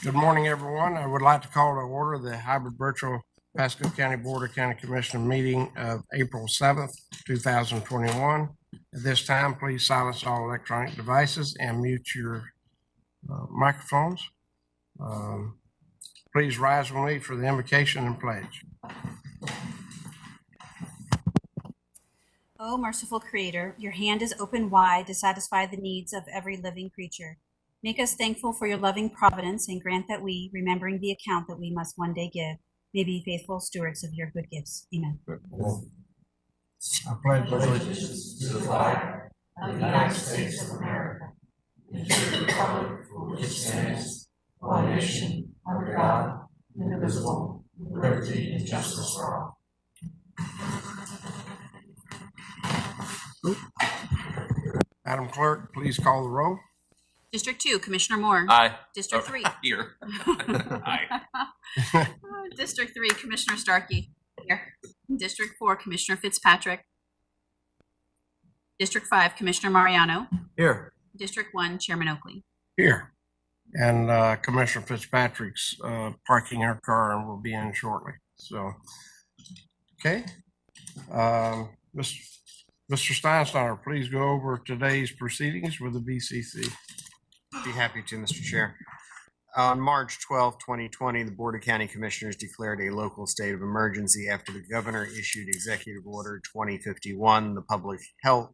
Good morning, everyone. I would like to call to order the hybrid virtual Pasco County Board of County Commissioners meeting of April 7th, 2021. At this time, please silence all electronic devices and mute your microphones. Please rise with me for the invocation and pledge. O merciful Creator, your hand is open wide to satisfy the needs of every living creature. Make us thankful for your loving providence and grant that we, remembering the account that we must one day give, may be faithful stewards of your good gifts. Amen. I pledge allegiance to the flag of the United States of America and to the republic for which it stands, one nation, under God, indivisible, with liberty and justice for all. Madam Clerk, please call the roll. District 2, Commissioner Moore. Aye. District 3. Here. Aye. District 3, Commissioner Starkey. Here. District 4, Commissioner Fitzpatrick. District 5, Commissioner Mariano. Here. District 1, Chairman Oakley. Here. And Commissioner Fitzpatrick's parking her car and will be in shortly. So, okay. Mr. Steinsteiner, please go over today's proceedings with the BCC. Be happy to, Mr. Chair. On March 12, 2020, the Board of County Commissioners declared a local state of emergency after the governor issued Executive Order 2051, the public health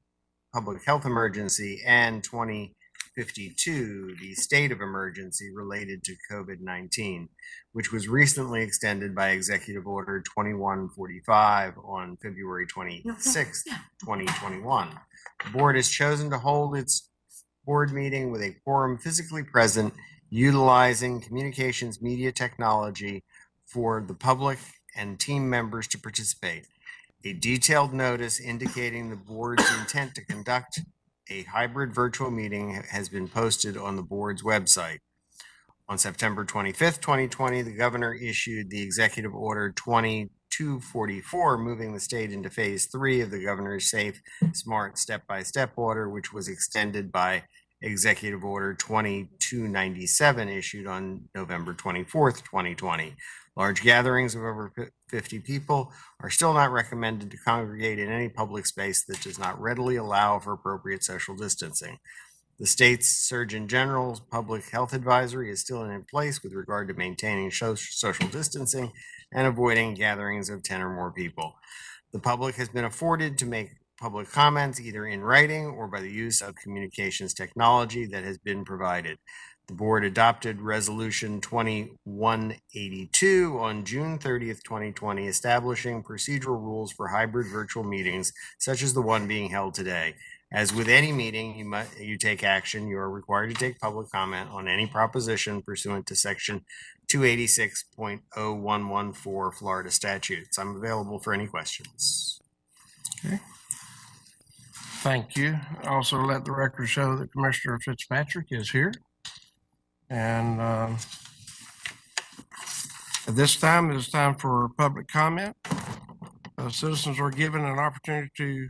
emergency, and 2052, the state of emergency related to COVID-19, which was recently extended by Executive Order 2145 on February 26, 2021. The board has chosen to hold its board meeting with a quorum physically present, utilizing communications media technology for the public and team members to participate. A detailed notice indicating the board's intent to conduct a hybrid virtual meeting has been posted on the board's website. On September 25th, 2020, the governor issued the Executive Order 2244, moving the state into Phase 3 of the governor's Safe, Smart, Step-by-Step Order, which was extended by Executive Order 2297, issued on November 24th, 2020. Large gatherings of over 50 people are still not recommended to congregate in any public space that does not readily allow for appropriate social distancing. The state's Surgeon General's public health advisory is still in place with regard to maintaining social distancing and avoiding gatherings of 10 or more people. The public has been afforded to make public comments either in writing or by the use of communications technology that has been provided. The board adopted Resolution 2182 on June 30th, 2020, establishing procedural rules for hybrid virtual meetings, such as the one being held today. As with any meeting, you take action, you are required to take public comment on any proposition pursuant to Section 286.0114 Florida statutes. I'm available for any questions. Okay. Thank you. Also, let the record show that Commissioner Fitzpatrick is here. And at this time, it is time for public comment. Citizens are given an opportunity to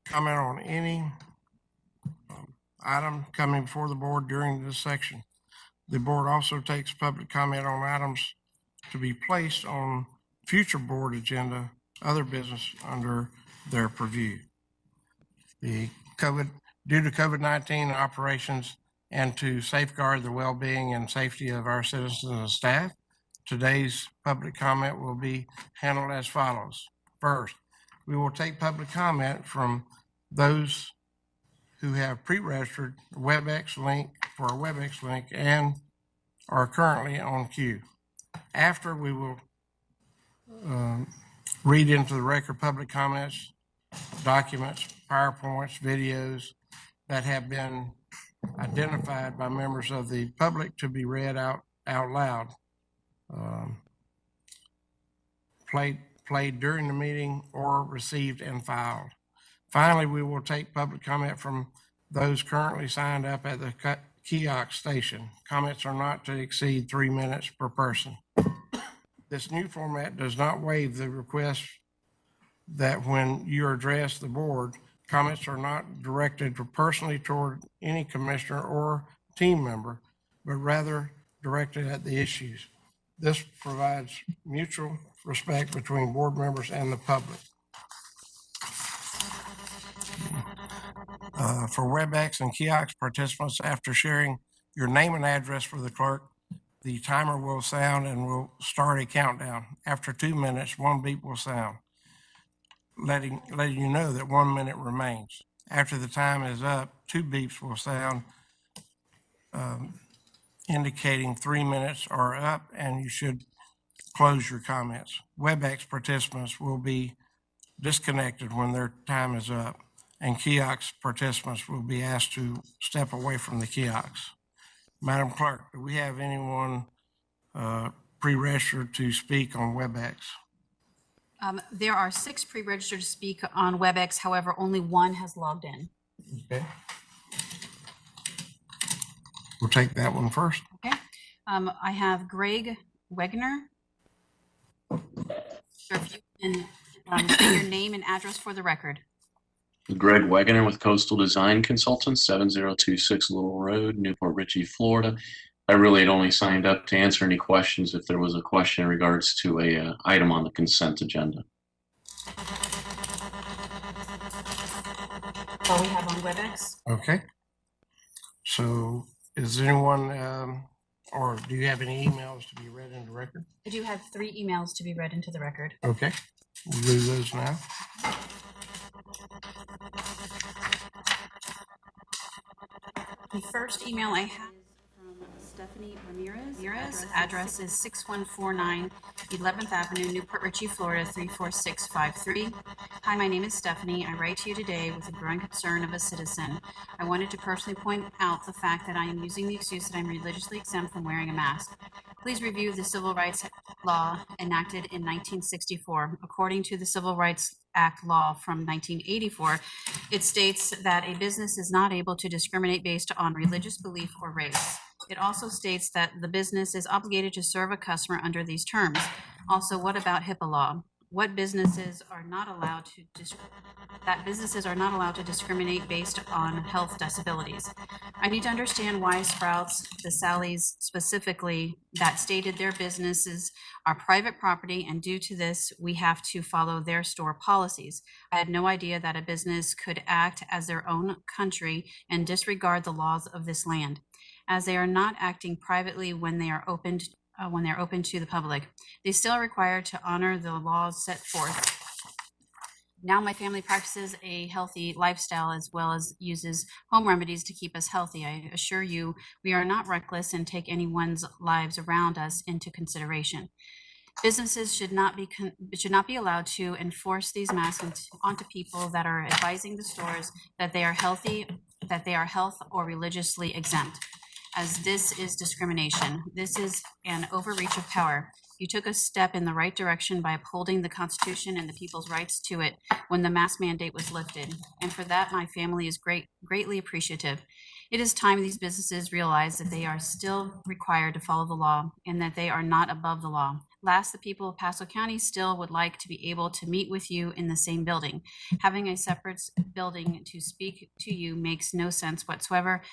comment on any item coming before the board during this section. The board also takes public comment on items to be placed on future board agenda, other business under their purview. Due to COVID-19 operations and to safeguard the well-being and safety of our citizens and staff, today's public comment will be handled as follows. First, we will take public comment from those who have pre-registered WebEx link for a WebEx link and are currently on queue. After, we will read into the record public comments, documents, PowerPoints, videos that have been identified by members of the public to be read out loud, played during the meeting, or received and filed. Finally, we will take public comment from those currently signed up at the kiosk station. Comments are not to exceed 3 minutes per person. This new format does not waive the request that when you address the board, comments are not directed personally toward any commissioner or team member, but rather directed at the issues. This provides mutual respect between board members and the public. For WebEx and kiosk participants, after sharing your name and address for the clerk, the timer will sound and will start a countdown. After 2 minutes, one beep will sound, letting you know that 1 minute remains. After the time is up, 2 beeps will sound, indicating 3 minutes are up, and you should close your comments. WebEx participants will be disconnected when their time is up, and kiosk participants will be asked to step away from the kiosks. Madam Clerk, do we have anyone pre-registered to speak on WebEx? There are 6 pre-registered to speak on WebEx. However, only 1 has logged in. Okay. We'll take that one first. Okay. I have Greg Wegner. Sir, if you can say your name and address for the record. Greg Wegener with Coastal Design Consultants, 7026 Little Road, Newport Richey, Florida. I really had only signed up to answer any questions if there was a question in regards to a item on the consent agenda. All we have on WebEx. Okay. So is anyone, or do you have any emails to be read into record? I do have 3 emails to be read into the record. Okay, we'll do those now. The first email I have is from Stephanie Ramirez. Address is 6149 11th Avenue, Newport Richey, Florida, 34653. Hi, my name is Stephanie. I write to you today with a growing concern of a citizen. I wanted to personally point out the fact that I am using the excuse that I'm religiously exempt from wearing a mask. Please review the civil rights law enacted in 1964. According to the Civil Rights Act law from 1984, it states that a business is not able to discriminate based on religious belief or race. It also states that the business is obligated to serve a customer under these terms. Also, what about HIPAA law? What businesses are not allowed to discriminate based on health disabilities. I need to understand why Sprouts, the Sally's specifically, that stated their businesses are private property, and due to this, we have to follow their store policies. I had no idea that a business could act as their own country and disregard the laws of this land, as they are not acting privately when they are open to the public. They still are required to honor the laws set forth. Now my family practices a healthy lifestyle as well as uses home remedies to keep us healthy. I assure you, we are not reckless and take anyone's lives around us into consideration. Businesses should not be allowed to enforce these masks onto people that are advising the stores that they are healthy, that they are health or religiously exempt, as this is discrimination. This is an overreach of power. You took a step in the right direction by upholding the Constitution and the people's rights to it when the mask mandate was lifted. And for that, my family is greatly appreciative. It is time these businesses realize that they are still required to follow the law and that they are not above the law. Last, the people of Pasco County still would like to be able to meet with you in the same building. Having a separate building to speak to you makes no sense whatsoever.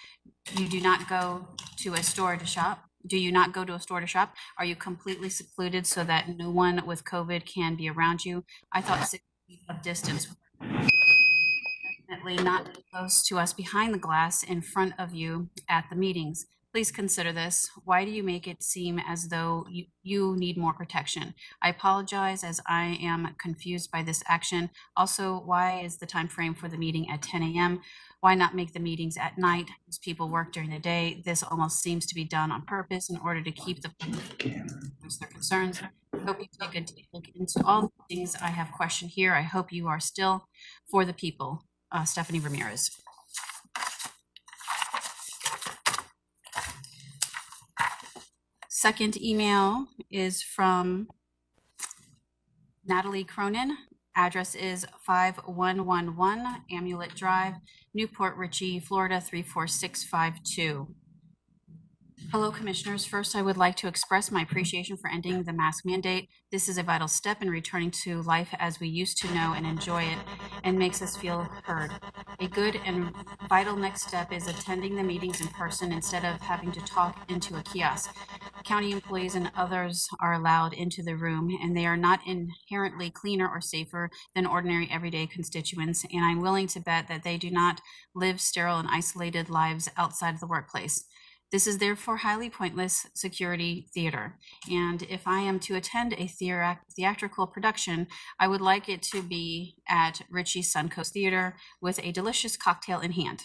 You do not go to a store to shop. Do you not go to a store to shop? Are you completely secluded so that no one with COVID can be around you? I thought 6 feet of distance. Definitely not close to us behind the glass in front of you at the meetings. Please consider this. Why do you make it seem as though you need more protection? I apologize as I am confused by this action. Also, why is the time frame for the meeting at 10 a.m.? Why not make the meetings at night? As people work during the day, this almost seems to be done on purpose in order to keep the public their concerns. I hope you take a deep look into all the things I have questioned here. I hope you are still for the people. Stephanie Ramirez. Second email is from Natalie Cronin. Address is 5111 Amulet Drive, Newport Richey, Florida, 34652. Hello, Commissioners. First, I would like to express my appreciation for ending the mask mandate. This is a vital step in returning to life as we used to know and enjoy it, and makes us feel heard. A good and vital next step is attending the meetings in person instead of having to talk into a kiosk. County employees and others are allowed into the room, and they are not inherently cleaner or safer than ordinary everyday constituents, and I'm willing to bet that they do not live sterile and isolated lives outside of the workplace. This is therefore highly pointless security theater. And if I am to attend a theatrical production, I would like it to be at Ritchie's Suncoast Theater with a delicious cocktail in hand.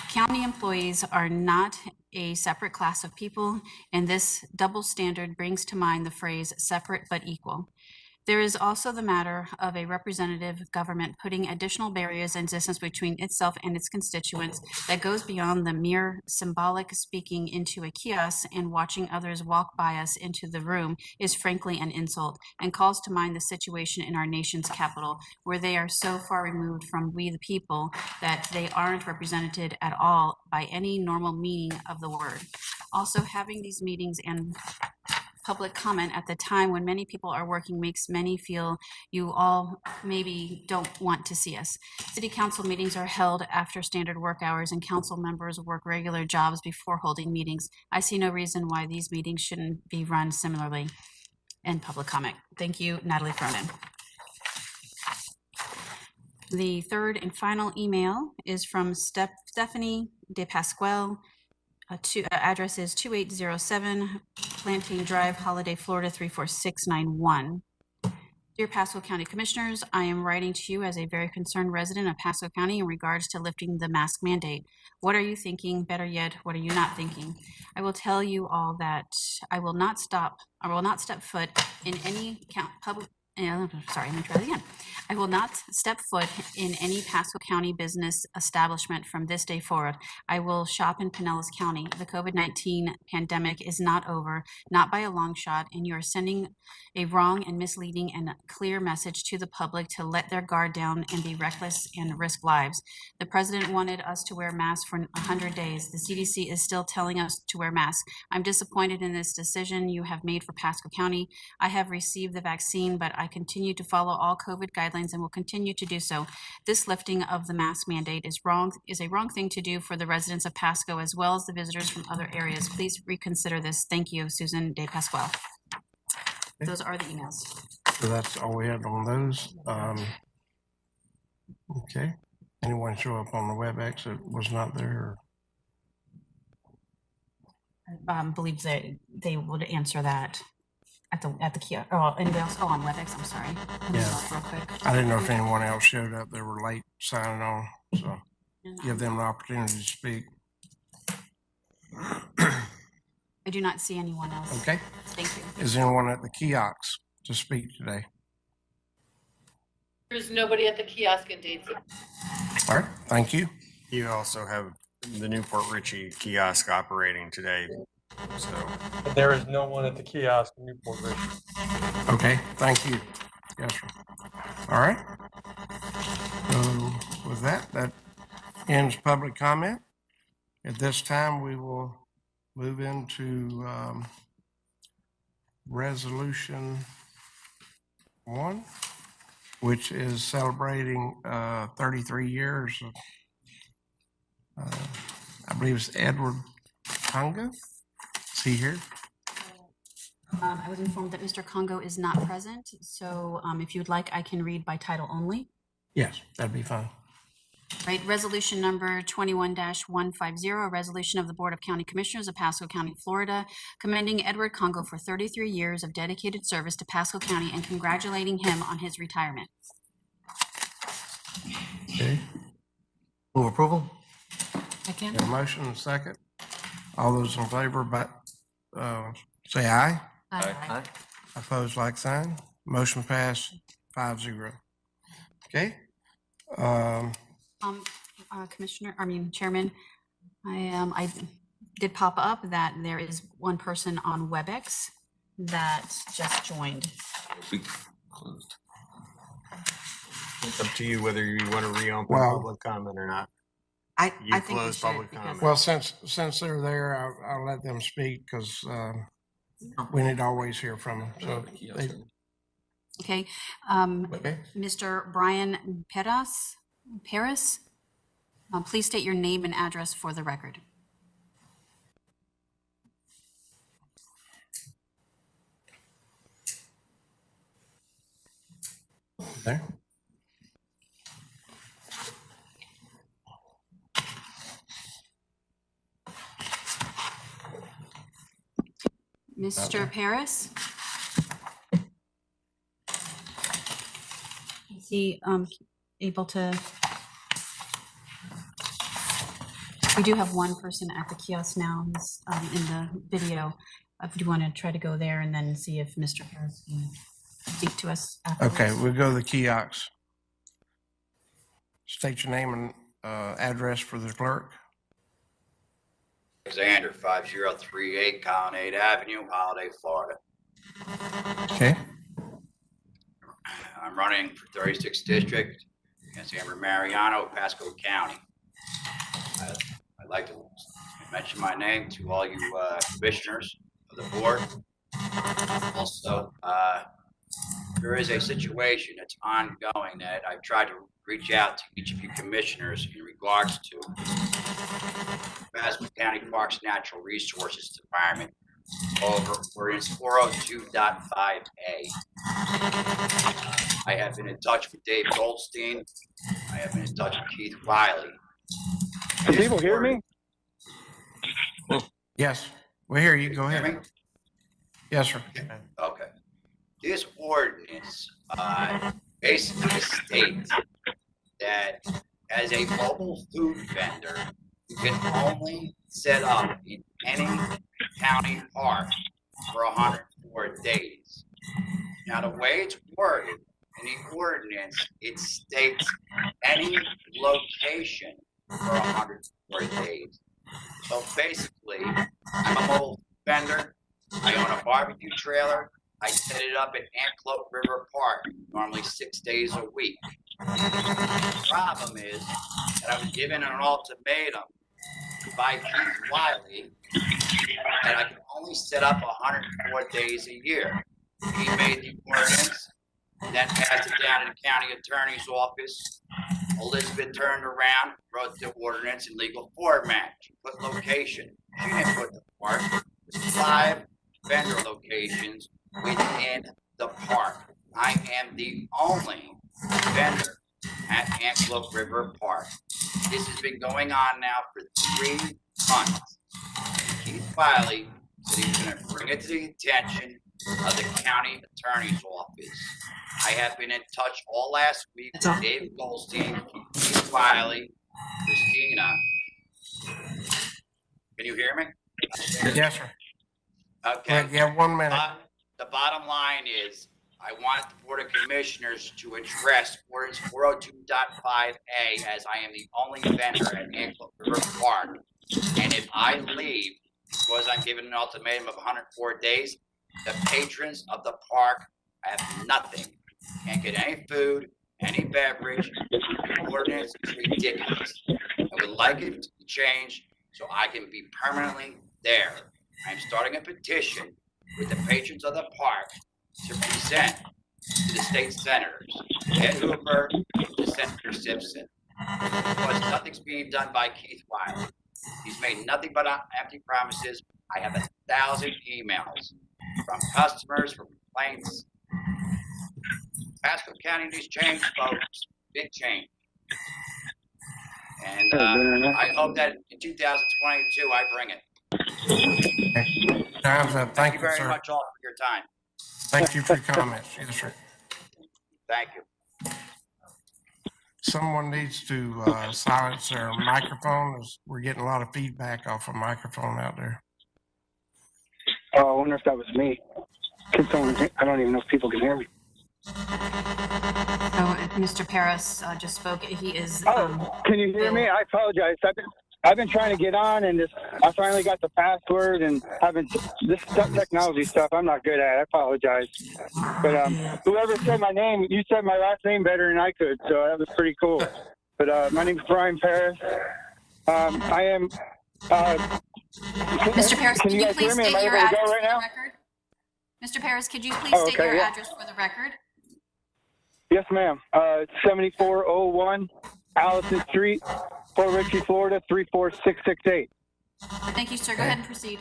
County employees are not a separate class of people, and this double standard brings to mind the phrase separate but equal. There is also the matter of a representative government putting additional barriers and distance between itself and its constituents that goes beyond the mere symbolic speaking into a kiosk and watching others walk by us into the room is frankly an insult and calls to mind the situation in our nation's capital, where they are so far removed from we the people that they aren't represented at all by any normal meaning of the word. Also, having these meetings and public comment at the time when many people are working makes many feel you all maybe don't want to see us. City council meetings are held after standard work hours, and council members work regular jobs before holding meetings. I see no reason why these meetings shouldn't be run similarly. End public comment. Thank you, Natalie Cronin. The third and final email is from Stephanie De Pasquale. Address is 2807 Planting Drive, Holiday, Florida 34691. Dear Pasco County Commissioners, I am writing to you as a very concerned resident of Pasco County in regards to lifting the mask mandate. What are you thinking? Better yet, what are you not thinking? I will tell you all that I will not step foot in any public. Sorry, let me try that again. I will not step foot in any Pasco County business establishment from this day forward. I will shop in Pinellas County. The COVID-19 pandemic is not over, not by a long shot, and you are sending a wrong and misleading and clear message to the public to let their guard down and be reckless and risk lives. The president wanted us to wear masks for 100 days. The CDC is still telling us to wear masks. I'm disappointed in this decision you have made for Pasco County. I have received the vaccine, but I continue to follow all COVID guidelines and will continue to do so. This lifting of the mask mandate is a wrong thing to do for the residents of Pasco as well as the visitors from other areas. Please reconsider this. Thank you, Susan De Pasquale. Those are the emails. So that's all we had on those. Okay. Anyone show up on the WebEx that was not there? Believe they would answer that at the kiosk. Oh, anybody else? Oh, on WebEx. I'm sorry. Let me Yeah. look real quick. I didn't know if anyone else showed up. They were late signing on, so give them the opportunity to speak. I do not see anyone else. Okay. Thank you. Is anyone at the kiosks to speak today? There's nobody at the kiosk indeed. All right. Thank you. You also have the Newport Ritchie kiosk operating today, so. There is no one at the kiosk in Newport Ritchie. Okay. Thank you. Yes, sir. All right. So with that ends public comment. At this time, we will move into resolution 1, which is celebrating 33 years of, I believe it's Edward Congo. Is he here? I was informed that Mr. Congo is not present, so if you'd like, I can read by title only. Yes, that'd be fine. Right, resolution number 21-150, a resolution of the Board of County Commissioners of Pasco County, Florida, commending Edward Congo for 33 years of dedicated service to Pasco County and congratulating him on his retirement. Okay. Move approval? Got a motion and a second. All those in favor, but say aye. Aye. Opposed, like sign. Motion passed 5-0. Okay. Chairman, I did pop up that there is one person on WebEx that just joined. Closed. It's up to you whether you want to reopen Well- public comment or not. I You think we close should, public because- comment. Well, since they're there, I'll let them speak because we need to always hear from them. So, Okay. okay. Mr. Brian Paris, please state your name and address for the record. There. Mr. Paris? Is he able to? We do have one person at the kiosk now. He's in the video. Do you want to try to go there and then see if Mr. Paris can speak to us afterwards? Okay, we'll go to the kiosks. State your name and address for the clerk. Alexander, 5038 Colonnade Avenue, Holiday, Florida. Okay. I'm running for 36th District against Amber Mariano, Pasco County. I'd like to mention my name to all you commissioners of the board. Also, there is a situation that's ongoing that I've tried to reach out to each of you commissioners in regards to Pasco County Parks Natural Resources Department over ordinance 402.5A. I have been in touch with Dave Goldstein. I have been in touch with Keith Wiley. Can people hear me? Yes, we hear you. Go Hear me? ahead. Yes, sir. Okay. This ordinance basically states that as a mobile food vendor, you can only set up in any county park for 104 days. Now, the way it's worded in the ordinance, it states any location for 104 days. So basically, I'm a mobile vendor. I own a barbecue trailer. I set it up at Antelope River Park, normally 6 days a week. The problem is that I was given an ultimatum by Keith Wiley that I can only set up 104 days a year. He made the ordinance, then passed it down to the county attorney's office. Elizabeth turned around, wrote the ordinance in legal format. She put location. She didn't put the park. There's 5 vendor locations within the park. I am the only vendor at Antelope River Park. This has been going on now for 3 months. Keith Wiley said he was going to bring it to the attention of the county attorney's office. I have been in touch all last week with Dave Goldstein, Keith Wiley, Christina. Can you hear me? Yes, sir. Okay. Yeah, 1 minute. The bottom line is, I want the Board of Commissioners to address ordinance 402.5A as I am the only vendor at Antelope River Park. And if I leave, because I'm given an ultimatum of 104 days, the patrons of the park have nothing. Can't get any food, any beverage. The ordinance is ridiculous. I would like it to change so I can be permanently there. I'm starting a petition with the patrons of the park to present to the state senators, Ed Hoover, to Senator Simpson, because nothing's being done by Keith Wiley. He's made nothing but empty promises. I have 1,000 emails from customers, from complaints. Pasco County needs change, folks. Big change. And I hope that in 2022 I bring it. Time's up. Thank you Thank you, very sir. much all for your time. Thank you for your comments. Yes, sir. Thank you. Someone needs to silence their microphone, as we're getting a lot of feedback off a microphone out there. Oh, I wonder if that was me. Can someone, I don't even know if people can hear me. So Mr. Paris just spoke. He is. Oh, can you hear me? I apologize. I've been trying to get on, and I finally got the password, and this technology stuff I'm not good at. I apologize. But whoever said my name, you said my last name better than I could, so that was pretty cool. But my name's Brian Paris, I am. Mr. Paris, can could you you guys hear please me? Am state I your able to address go for right the now? record? Mr. Paris, could you please Oh, state okay, your yeah. address for the record? Yes, ma'am. 7401 Allison Street, Port Richey, Florida 34668. Thank you, sir. Go ahead and proceed.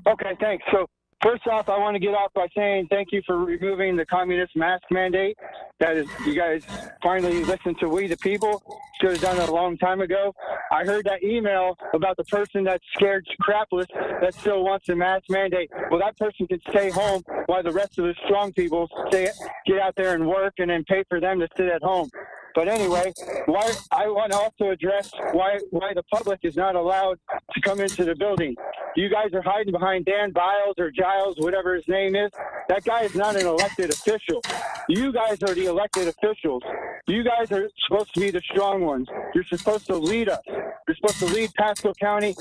Okay, thanks. So first off, I want to get off by saying thank you for removing the communist mask mandate. That is, you guys finally listened to we the people. Should have done it a long time ago. I heard that email about the person that's scared crapless that still wants the mask mandate. Well, that person can stay home while the rest of the strong people get out there and work and then pay for them to sit at home. But anyway, why I want to also address why the public is not allowed to come into the building. You guys are hiding behind Dan Biles or Giles, whatever his name is. That guy is not an elected official. You guys are the elected officials. You guys are supposed to be the strong ones. You're supposed to lead us. You're supposed to lead Pasco County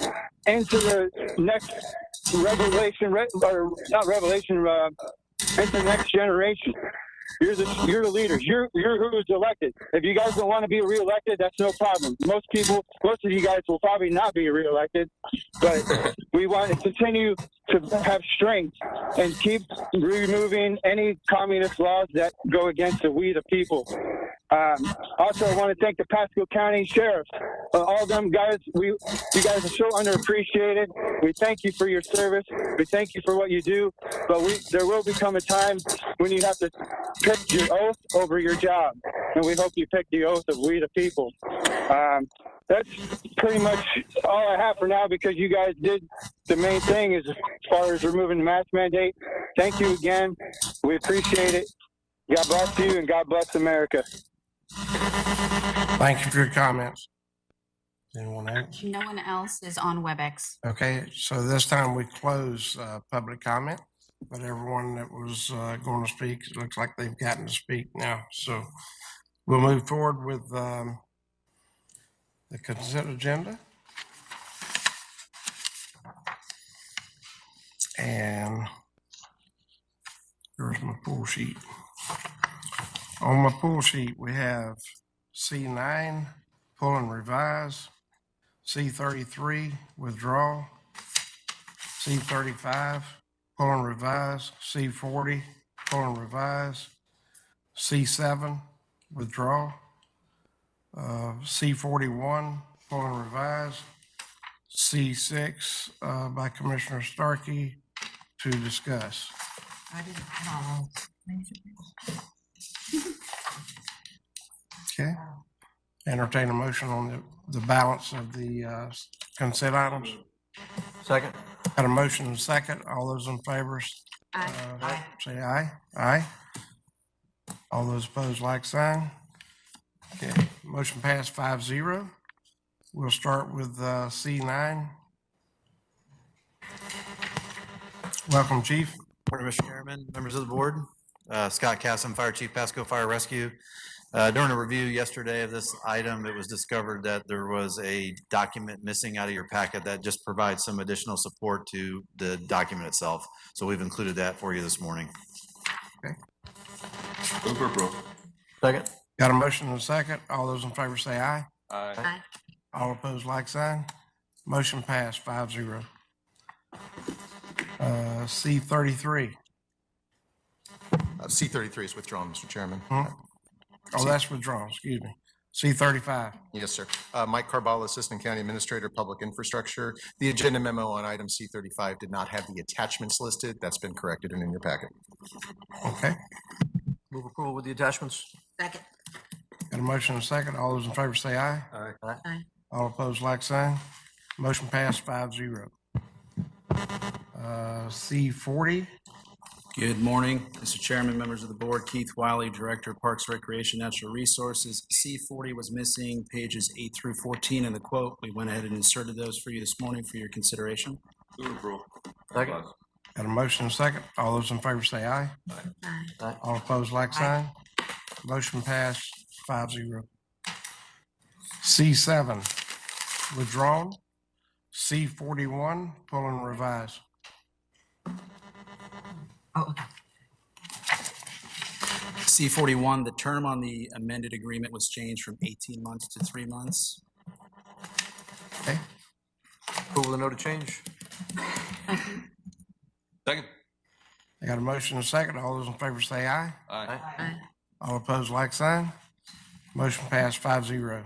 into the next into the next generation. You're the leaders. You're who's elected. If you guys don't want to be reelected, that's no problem. Most of you guys will probably not be reelected, but we want to continue to have strength and keep removing any communist laws that go against the we the people. Also, I want to thank the Pasco County Sheriffs. All them guys, you guys are so underappreciated. We thank you for your service. We thank you for what you do. But there will become a time when you have to pick your oath over your job. And we hope you pick the oath of we the people. That's pretty much all I have for now because you guys did the main thing as far as removing the mask mandate. Thank you again. We appreciate it. God bless you and God bless America. Thank you for your comments. Anyone else? No one else is on WebEx. Okay, so this time we close public comment, but everyone that was going to speak, it looks like they've gotten to speak now. So we'll move forward with the consent agenda. And here's my pool sheet. On my pool sheet, we have C9, pull and revise, C33, withdraw, C35, pull and revise, C40, pull and revise, C7, withdraw, C41, pull and revise, C6 by Commissioner Starkey to discuss. Okay. Entertain a motion on the balance of the consent items. Second. Got a motion and a second. All those in favor, say aye. Aye. All those opposed, like sign. Okay, motion passed 5-0. We'll start with C9. Welcome, Chief. Morning, Mr. Chairman, members of the board. Scott Casson, Fire Chief, Pasco Fire Rescue. During a review yesterday of this item, it was discovered that there was a document missing out of your packet that just provides some additional support to the document itself. So we've included that for you this morning. Okay. Move for approval. Second. Got a motion and a second. All those in favor say aye. Aye. All opposed, like sign. Motion passed 5-0. C33. C33 is withdrawn, Mr. Chairman. Oh, that's withdrawn, excuse me. C35. Yes, sir. Mike Carball, Assistant County Administrator, Public Infrastructure. The agenda memo on item C35 did not have the attachments listed. That's been corrected and in your packet. Okay. Move approval with the attachments. Second. Got a motion and a second. All those in favor say aye. Aye. All opposed, like sign. Motion passed 5-0. C40. Good morning, Mr. Chairman, members of the board. Keith Wiley, Director of Parks, Recreation, Natural Resources. C40 was missing pages 8 through 14 in the quote. We went ahead and inserted those for you this morning for your consideration. Move approval. Second. Got a motion and a second. All those in favor say aye. Aye. All opposed, like sign. Motion passed 5-0. C7, withdrawn. C41, pull and revise. C41, the term on the amended agreement was changed from 18 months to 3 months. Okay, Approval of the note of change. Second. I got a motion and a second. All those in favor say aye. Aye. All opposed, like sign. Motion passed 5-0.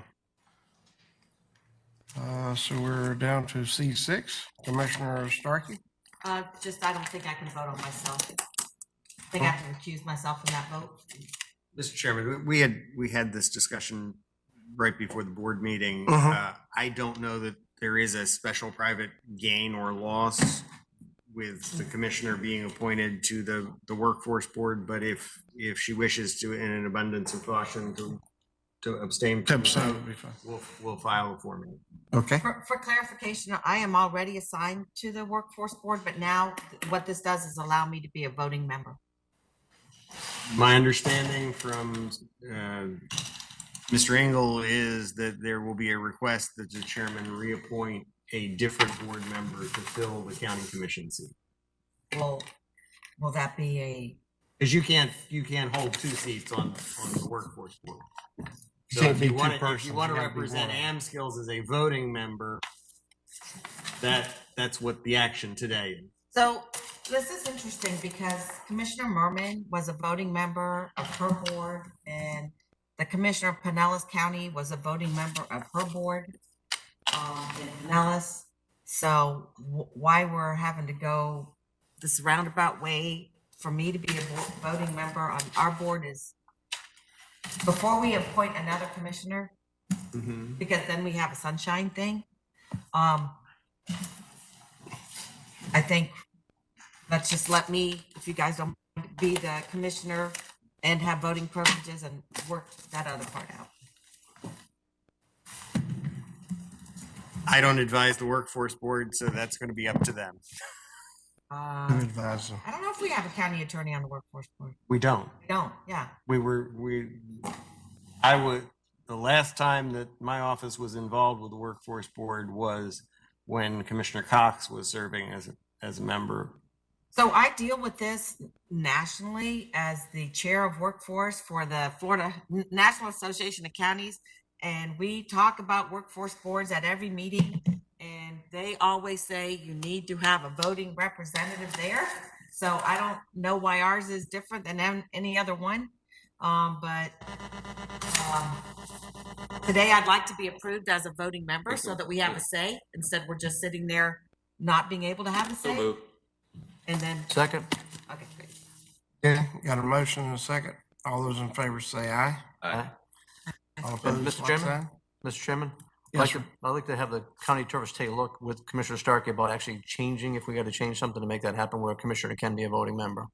So we're down to C6, Commissioner Starkey. I don't think I can vote on myself. I think I have to recuse myself from that vote. Mr. Chairman, we had this discussion right before the board meeting. I don't know that there is a special private gain or loss with the commissioner being appointed to the workforce board, but if she wishes to, in an abundance of caution, to abstain from the vote, would be fine. we'll file it for me. Okay, For clarification, I am already assigned to the workforce board, but now what this does is allow me to be a voting member. My understanding from Mr. Engel is that there will be a request that the chairman reappoint a different board member to fill the county commission seat. Will that be a? Because you can't hold two seats on the workforce board. So Can't if be you two want to persons, you gotta be represent one. AmSkills as a voting member, that's what the action today is. So this is interesting because Commissioner Merman was a voting member of her board, and the Commissioner of Pinellas County was a voting member of her board in Pinellas. So why we're having to go this roundabout way for me to be a voting member on our board is before we appoint another commissioner, because then we have a sunshine thing. I think let's just let me, if you guys don't mind, be the commissioner and have voting privileges and work that other part out. I don't advise the workforce board, so that's going to be up to them. who advised them? I don't know if we have a county attorney on the workforce board. We don't. We don't, yeah. The last time that my office was involved with the workforce board was when Commissioner Cox was serving as a member. So I deal with this nationally as the chair of workforce for the Florida National Association of Counties. And we talk about workforce boards at every meeting, and they always say you need to have a voting representative there. So I don't know why ours is different than any other one. Today I'd like to be approved as a voting member so that we have a say. Instead, we're just sitting there not being able to have a say. And then, Second. okay, great. Okay, got a motion and a second. All those in favor say aye. Aye. All And opposed, Mr. like Chairman? sign. Mr. Chairman? Yes, I'd like to have the county attorneys take a look with Commissioner Starkey about actually changing, if we got to change something to make that happen, where a commissioner can be a voting member.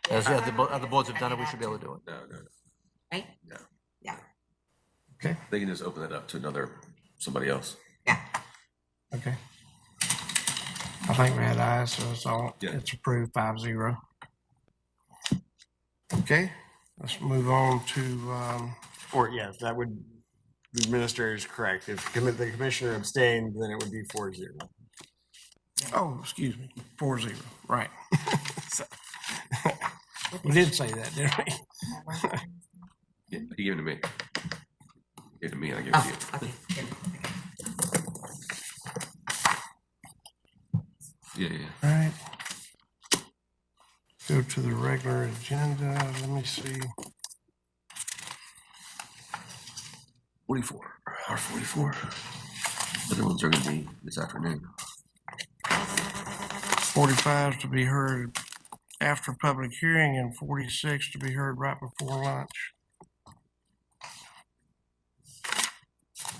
As other boards have done it, we should be able to do it. No. Right? No. Yeah. Okay, They can just open it up to somebody else. Yeah. okay. I think we had ayes, so Yeah. it's approved 5-0. Okay, let's move on to, That would, the administrator is correct. If the commissioner abstained, then it would be 4-0. excuse me, 4-0, right. So- We did say that, didn't we? Yeah, he gave it to me. Gave it to me, and I gave it Oh, to you. okay. Yeah. All right. Go to the regular agenda. Let me see. 44, R44. Other ones are going to be this afternoon. 45 to be heard after public hearing and 46 to be heard right before lunch.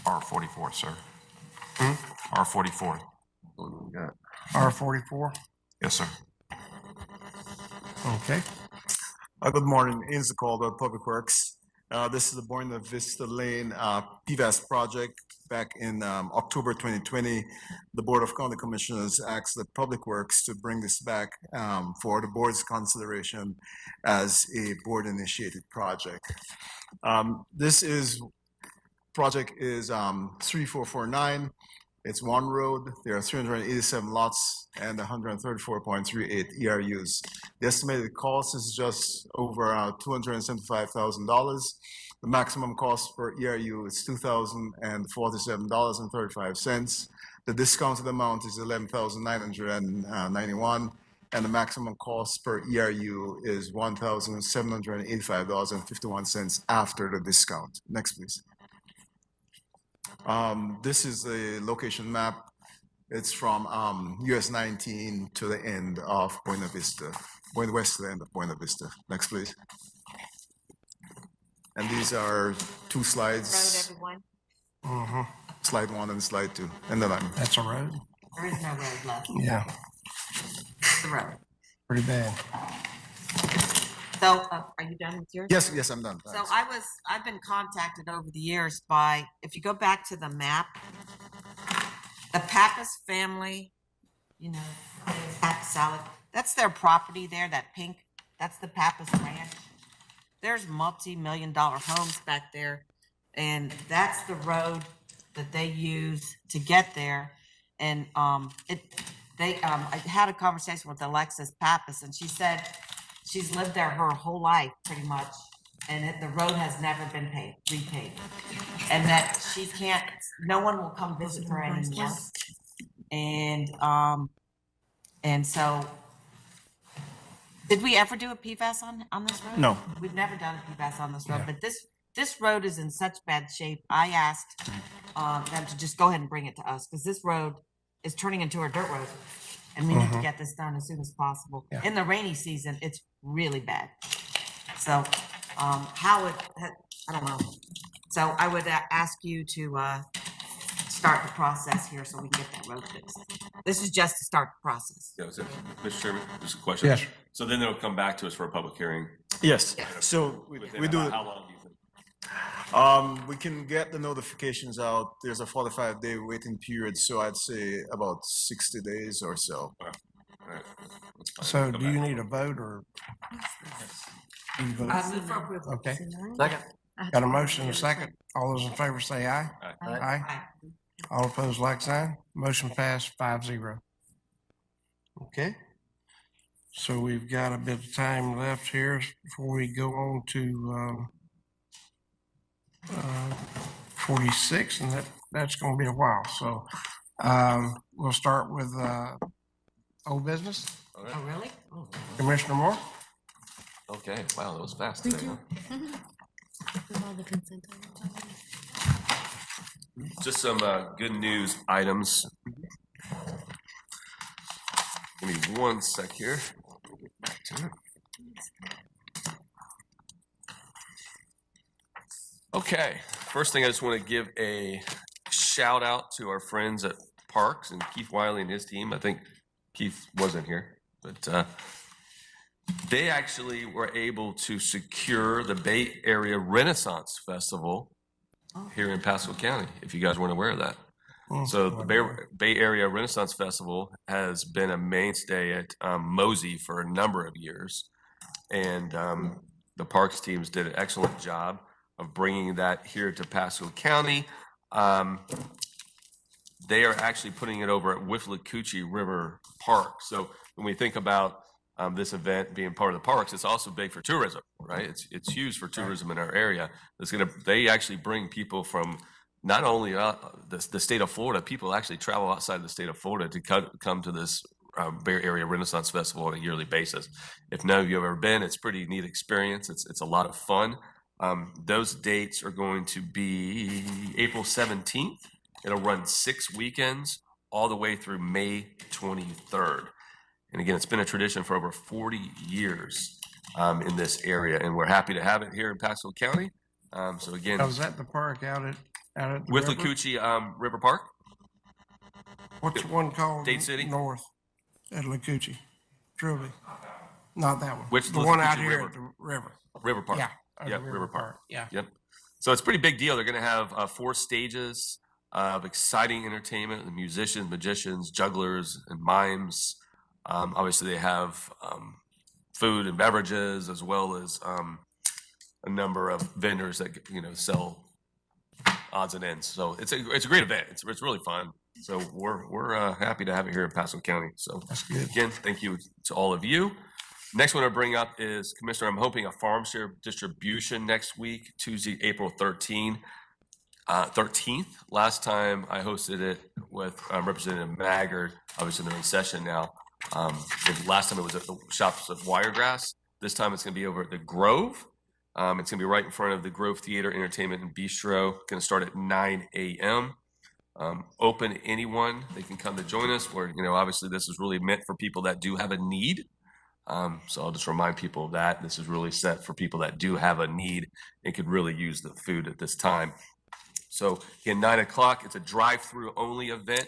R44, sir. R44. What do we got? R44? Yes, sir. Okay. Good morning, Ainsley Caldwell, Public Works. This is the Buena Vista Lane PVAS project. Back in October 2020, the Board of County Commissioners asked the Public Works to bring this back for the board's consideration as a board-initiated project. This project is 3449. It's one road. There are 387 lots and 134.38 ERUs. The estimated cost is just over $275,000. The maximum cost per ERU is $2,047.35. The discounted amount is $11,991, and the maximum cost per ERU is $1,785.51 after the discount. Next, please. This is the location map. It's from US 19 to the end of Buena Vista, going west to the end of Buena Vista. Next, please. And these are two slides. Road, everyone. Mm-hmm. Slide 1 and slide 2. And then I'm. That's a road? There is no road left. Yeah, It's the road. pretty bad. So, are you done with yours? Yes, yes, I'm done. So I've been contacted over the years by, if you go back to the map, the Pappas family, you know, Pappas salad, that's their property there, that pink, that's the Pappas Ranch. There's multi-million-dollar homes back there, and that's the road that they use to get there. And I had a conversation with Alexis Pappas, and she said she's lived there her whole life, pretty much, and the road has never been repaid, and that she can't. No one will come visit her anymore. And so, did we ever do a PFAS on this road? No. We've never done a PFAS on this road, but this road is in such bad shape. I asked them to just go ahead and bring it to us, because this road is turning into a dirt road, and we need to get this done as soon as possible. Yeah. In the rainy season, it's really bad. So, I don't know. So I would ask you to start the process here so we can get that road fixed. This is just to start the process. Yeah, so, Mr. Chairman, just a question. Yes. So then they'll come back to us for a public hearing. Yes. So Within we do. about how long do you think? We can get the notifications out. There's a 45-day waiting period, so I'd say about 60 days or so. All right. That's fine. So Come do you back. need a vote or? Do you vote? Move for approval. Okay, Second. got a motion and a second. All those in favor say aye. Aye. All opposed, like sign. Motion passed 5-0. Okay. So we've got a bit of time left here before we go on to 46, and that's going to be a while. So we'll start with old business. All right. Oh, really? Oh. Commissioner Moore. Okay, wow, that was fast today, huh? Just some good news items. Give me one sec here. Get back to it. Okay, first thing I just want to give a shout out to our friends at Parks and Keith Wiley and his team. I think Keith wasn't here, but they actually were able to secure the Bay Area Renaissance Festival here in Pasco County, if you guys weren't aware of that. So the Bay Area Renaissance Festival has been a mainstay at Mosey for a number of years. And the Parks teams did an excellent job of bringing that here to Pasco County. They are actually putting it over at Withlacoochee River Park. So when we think about this event being part of the parks, it's also big for tourism, right? It's huge for tourism in our area. They actually bring people from not only the state of Florida, people actually travel outside the state of Florida to come to this Bay Area Renaissance Festival on a yearly basis. If none of you have ever been, it's a pretty neat experience. It's a lot of fun. Those dates are going to be April 17th. It'll run 6 weekends all the way through May 23rd. And again, it's been a tradition for over 40 years in this area, and we're happy to have it here in Pasco County. So again, Was that the park out at the Withlacoochee River Park. What's the one called? Dade City? North at Lacoochee. Truly. Not that one. Which the one out Lacoochee here River? at the river. River Park. Yeah. Yep, River Park. Yeah. Yep. So it's a pretty big deal. They're going to have 4 stages of exciting entertainment, the musicians, magicians, jugglers, and mimes. Obviously, they have food and beverages, as well as a number of vendors that sell odds and ends. So it's a great event. It's really fun. So we're happy to have it here in Pasco County. So That's good. again, thank you to all of you. Next one to bring up is, Commissioner, I'm hoping a farm share distribution next week, Tuesday, April 13th. Last time I hosted it with Representative Maggard, obviously they're in session now. Last time it was at the Shops of Wiregrass. This time it's going to be over at the Grove. It's going to be right in front of the Grove Theater, Entertainment, and Bistro. Going to start at 9 a.m. Open to anyone. They can come to join us. Where, obviously this is really meant for people that do have a need. So I'll just remind people of that. This is really set for people that do have a need and could really use the food at this time. So again, 9 o'clock, it's a drive-through only event.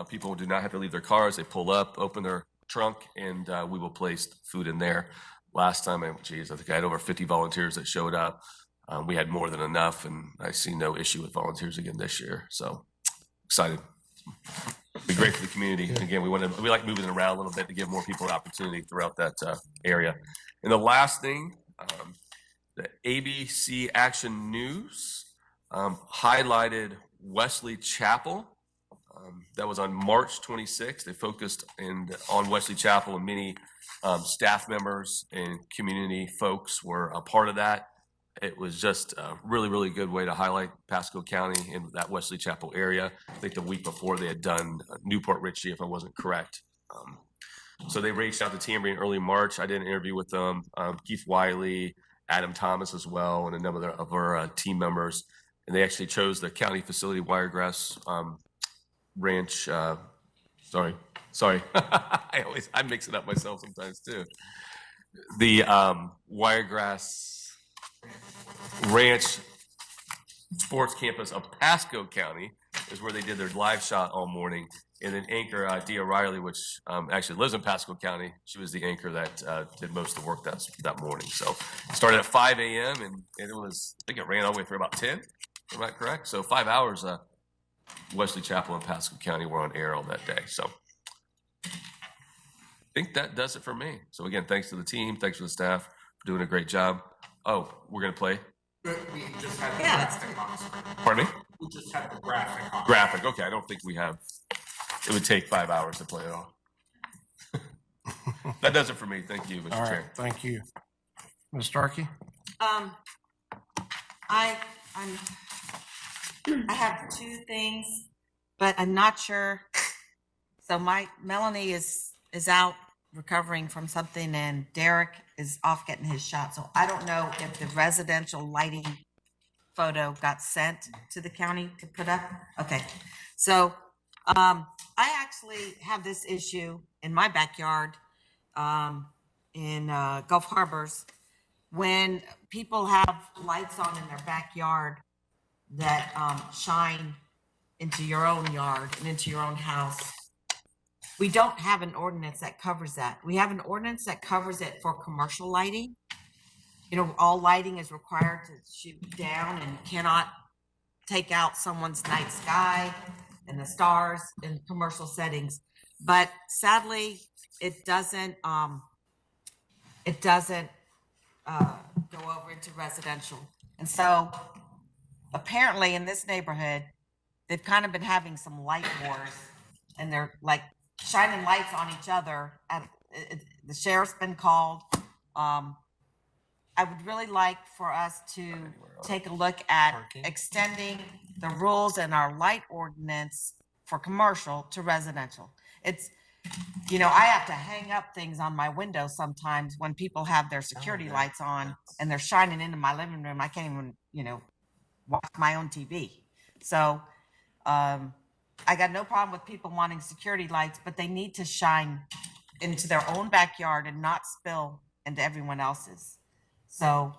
People do not have to leave their cars. They pull up, open their trunk, and we will place food in there. Last time, I think I had over 50 volunteers that showed up. We had more than enough, and I see no issue with volunteers again this year. So excited. Be great for the community. And again, we like moving it around a little bit to give more people an opportunity throughout that area. And the last thing, the ABC Action News highlighted Wesley Chapel. That was on March 26th. They focused on Wesley Chapel, and many staff members and community folks were a part of that. It was just a really, really good way to highlight Pasco County in that Wesley Chapel area. I think the week before they had done Newport Richey, if I wasn't correct. So they reached out to Tambry in early March. I did an interview with them, Keith Wiley, Adam Thomas as well, and a number of our team members. And they actually chose the county facility Wiregrass Ranch. Sorry. I mix it up myself sometimes too. The Wiregrass Ranch Sports Campus of Pasco County is where they did their live shot all morning. And then anchor Dia Riley, which actually lives in Pasco County, she was the anchor that did most of the work that morning. So it started at 5 a.m. and it was, I think it ran all the way through about 10. Am I correct? So 5 hours, Wesley Chapel and Pasco County were on air all that day. So I think that does it for me. So again, thanks to the team. Thanks to the staff for doing a great job. Oh, we're going to play? We just had the graphic on screen. Pardon me? We just had the graphic on. Graphic. Okay, I don't think we have. It would take 5 hours to play it all. That does it for me. Thank you, Mr. All right, Chair. thank you. Ms. Starkey? I have two things, but I'm not sure. So Melanie is out recovering from something, and Derek is off getting his shot. So I don't know if the residential lighting photo got sent to the county to put up. Okay, so I actually have this issue in my backyard in Gulf Harbors. When people have lights on in their backyard that shine into your own yard and into your own house, we don't have an ordinance that covers that. We have an ordinance that covers it for commercial lighting. All lighting is required to shoot down and cannot take out someone's night sky and the stars in commercial settings. But sadly, it doesn't go over into residential. And so apparently in this neighborhood, they've kind of been having some light wars, and they're like shining lights on each other. The sheriff's been called. I would really like for us to take a look at extending the rules in our light ordinance for commercial to residential. It's, I have to hang up things on my window sometimes when people have their security lights on and they're shining into my living room. I can't even, watch my own TV. So I got no problem with people wanting security lights, but they need to shine into their own backyard and not spill into everyone else's. So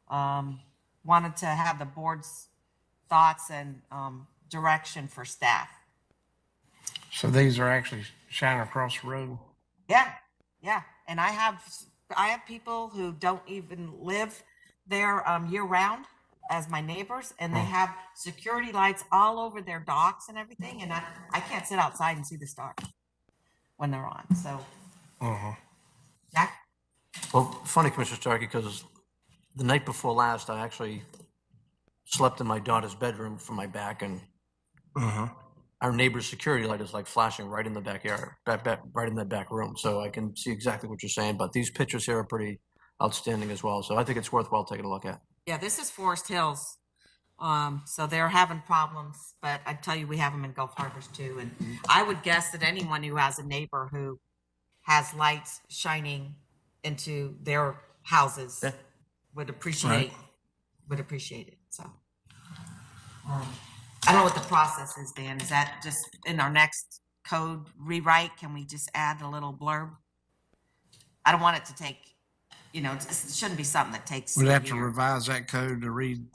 wanted to have the board's thoughts and direction for staff. So these are actually shining across the road? Yeah. And I have people who don't even live there year round as my neighbors, and they have security lights all over their docks and everything. And I can't sit outside and see the stars when they're on. So, Jack? Well, funny, Commissioner Starkey, because the night before last, I actually slept in my daughter's bedroom from my back, and our neighbor's security light is like flashing right in the backyard, right in the back room. So I can see exactly what you're saying, but these pictures here are pretty outstanding as well. So I think it's worthwhile taking a look at. Yeah, this is Forest Hills. So they're having problems, but I tell you, we have them in Gulf Harbors too. And I would guess that anyone who has a neighbor who has lights shining into their houses would appreciate it. So I don't know what the process is, Dan. Is that just in our next code rewrite? Can we just add a little blurb? I don't want it to take, it shouldn't be something that takes. We'd a have to year. revise that code to read.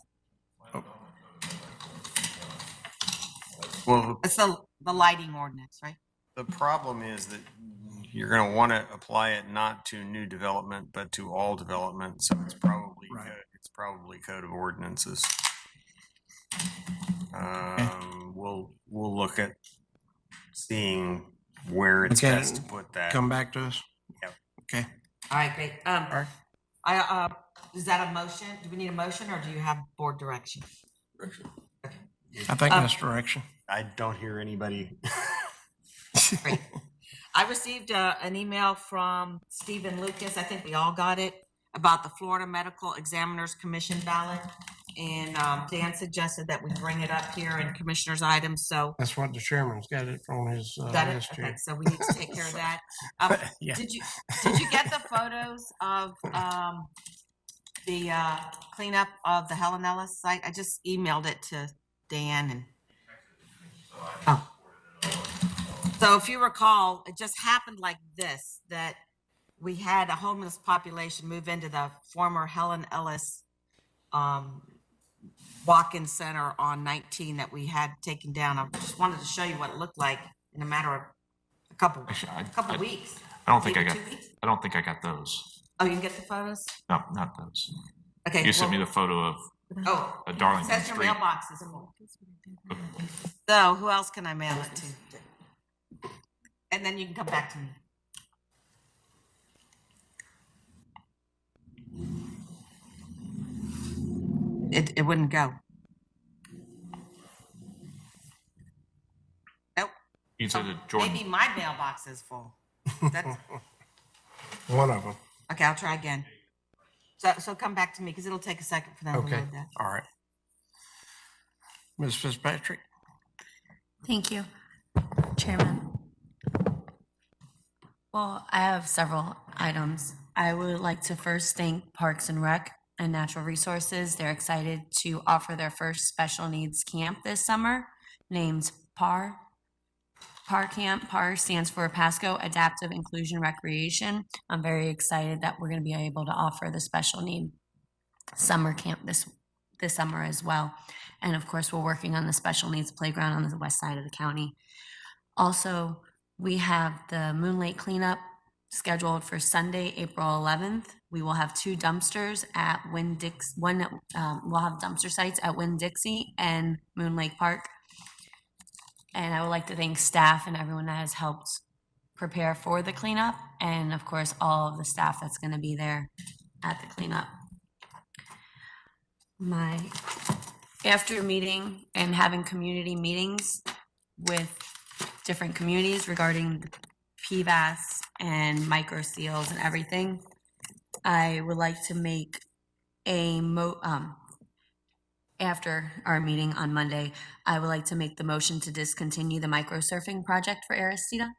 Well, It's the lighting ordinance, right? the problem is that you're going to want to apply it not to new development, but to all development. So it's probably code of ordinances. We'll look at seeing where it's Okay, best to put that. Come back to us. Yep. Okay. All right, great. Is that a motion? Do we need a motion or do you have board direction? I think that's direction. I don't hear anybody. Great. I received an email from Stephen Lucas, I think we all got it, about the Florida Medical Examiners Commission ballot. And Dan suggested that we bring it up here in commissioners' items, so. That's what the chairman's got it on his Got it? list Okay, here. so we need to take care of that. Yeah. Did you get the photos of the cleanup of the Helen Ellis site? I just emailed it to Dan and. Oh. So if you recall, it just happened like this, that we had a homeless population move into the former Helen Ellis walk-in center on 19 that we had taken down. I just wanted to show you what it looked like in a matter of a couple weeks. I don't think I Maybe got. 2 weeks? I don't think I got those. Oh, you can get the photos? No, not those. Okay. You sent me well- the photo of Oh, a Darlington says your Street. mailbox is full. So who else can I mail it to? And then you can come back to me. It wouldn't go. Nope. You said that Jordan. Maybe my mailbox is full. That's, One of them. okay, I'll try again. So come back to me because it'll take a second for them to Okay. load that. All right. Ms. Fitzpatrick? Thank you, Chairman. Well, I have several items. I would like to first thank Parks and Rec and Natural Resources. They're excited to offer their first special needs camp this summer named PAR. PAR Camp. PAR stands for Pasco Adaptive Inclusion Recreation. I'm very excited that we're going to be able to offer the special need summer camp this summer as well. And of course, we're working on the special needs playground on the west side of the county. Also, we have the Moon Lake cleanup scheduled for Sunday, April 11th. We will have 2 dumpsters at Winn-Dixie. We'll have dumpster sites at Winn-Dixie and Moon Lake Park. And I would like to thank staff and everyone that has helped prepare for the cleanup, and of course, all of the staff that's going to be there at the cleanup. After meeting and having community meetings with different communities regarding PVAS and micro seals and everything, I would like to make a after our meeting on Monday, I would like to make the motion to discontinue the microsurfing project for Aristida.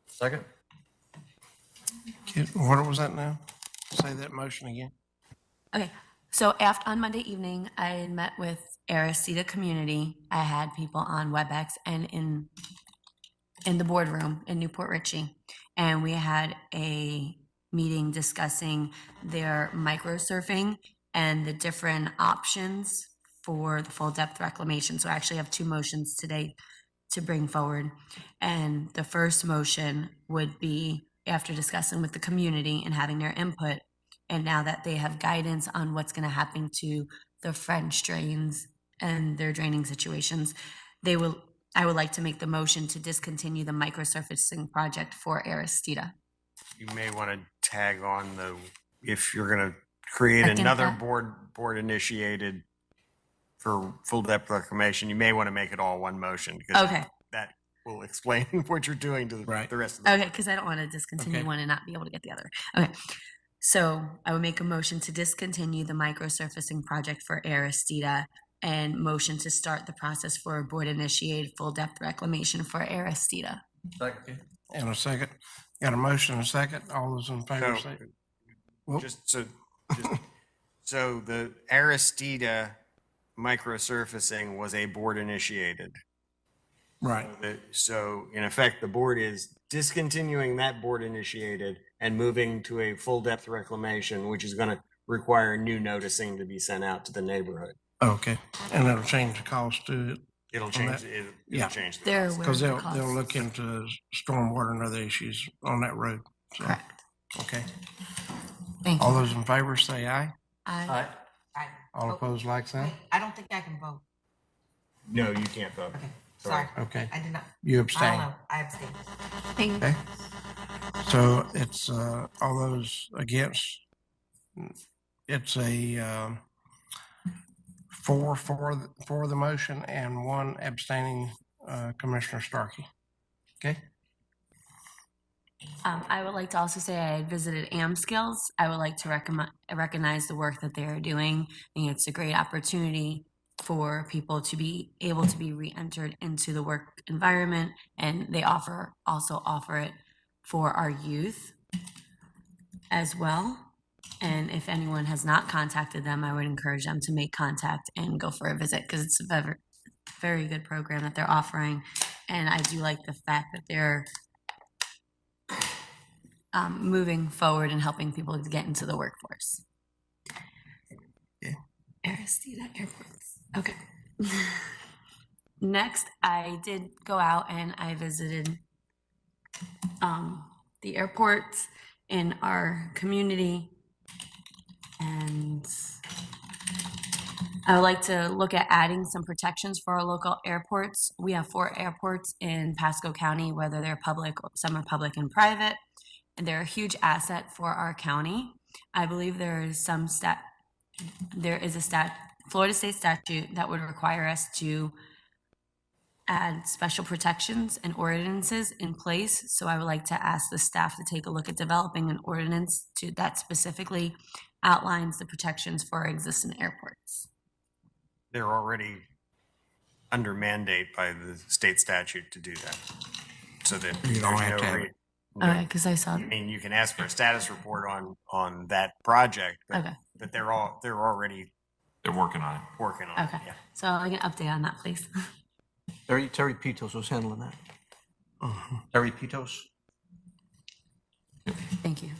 Second. What was that now? Say that motion again. Okay, so on Monday evening, I had met with Aristida community. I had people on WebEx and in the boardroom in Newport Richey, and we had a meeting discussing their microsurfing and the different options for the full depth reclamation. So I actually have 2 motions today to bring forward. And the first motion would be, after discussing with the community and having their input, and now that they have guidance on what's going to happen to the French drains and their draining situations, I would like to make the motion to discontinue the microsurfacing project for Aristida. You may want to tag on if you're going to create Second another that. board initiated for full depth reclamation, you may want to make it all one motion because Okay. that will explain what you're doing to the rest of the. Okay, because I don't want to discontinue one and not be able to get the other. Okay. So I would make a motion to discontinue the microsurfacing project for Aristida and motion to start the process for a board-initiated full-depth reclamation for Aristida. Second. And a second. Got a motion and a second. All those in favor So, say. So the Aristida microsurfacing was a board initiated. Right. So in effect, the board is discontinuing that board initiated and moving to a full depth reclamation, which is going to require new noticing to be sent out to the neighborhood. Okay. And that'll change the cost to it. It'll on change, that? it'll change. They're aware Because of the they'll costs. look into stormwater and other issues on that road. So, Correct. okay. Thank All you. those in favor say aye. Aye. All opposed, like sign. I don't think I can vote. No, you can't vote. Okay, sorry. Okay. I did not. You I abstain. don't know. I abstain. Thank Okay. So it's all those against. It's a four for the motion and one abstaining Commissioner Starkey. Okay. I would like to also say I had visited AmSkills. I would like to recognize the work that they are doing. I think it's a great opportunity for people to be able to be re-entered into the work environment, and they also offer it for our youth as well. And if anyone has not contacted them, I would encourage them to make contact and go for a visit because it's a very, very good program that they're offering. And I do like the fact that they're moving forward and helping people to get into the workforce. Yeah. Aristida Airports. Okay. Next, I did go out and I visited the airports in our community, and I would like to look at adding some protections for our local airports. We have 4 airports in Pasco County, whether they're public, some are public and private, and they're a huge asset for our county. I believe there is a Florida state statute that would require us to add special protections and ordinances in place. So I would like to ask the staff to take a look at developing an ordinance that specifically outlines the protections for our existing airports. They're already under mandate by the state statute to do that. So that You don't there's have no to have re- it. Okay, because I saw. I mean, you can ask for a status report on that project, but, Okay. but they're already working on it. Working on Okay, it. Yeah. so I can update on that, please. Terry Pitos was handling that. Terry Pitos. Thank you.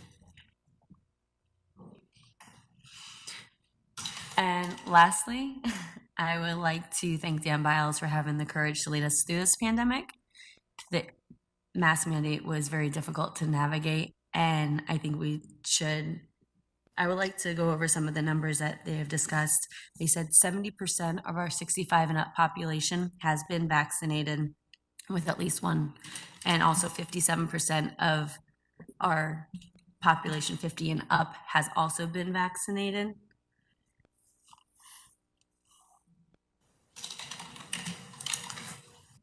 And lastly, I would like to thank Dan Biles for having the courage to lead us through this pandemic. The mask mandate was very difficult to navigate, and I think I would like to go over some of the numbers that they have discussed. They said 70% of our 65 and up population has been vaccinated with at least one, and also 57% of our population 50 and up has also been vaccinated.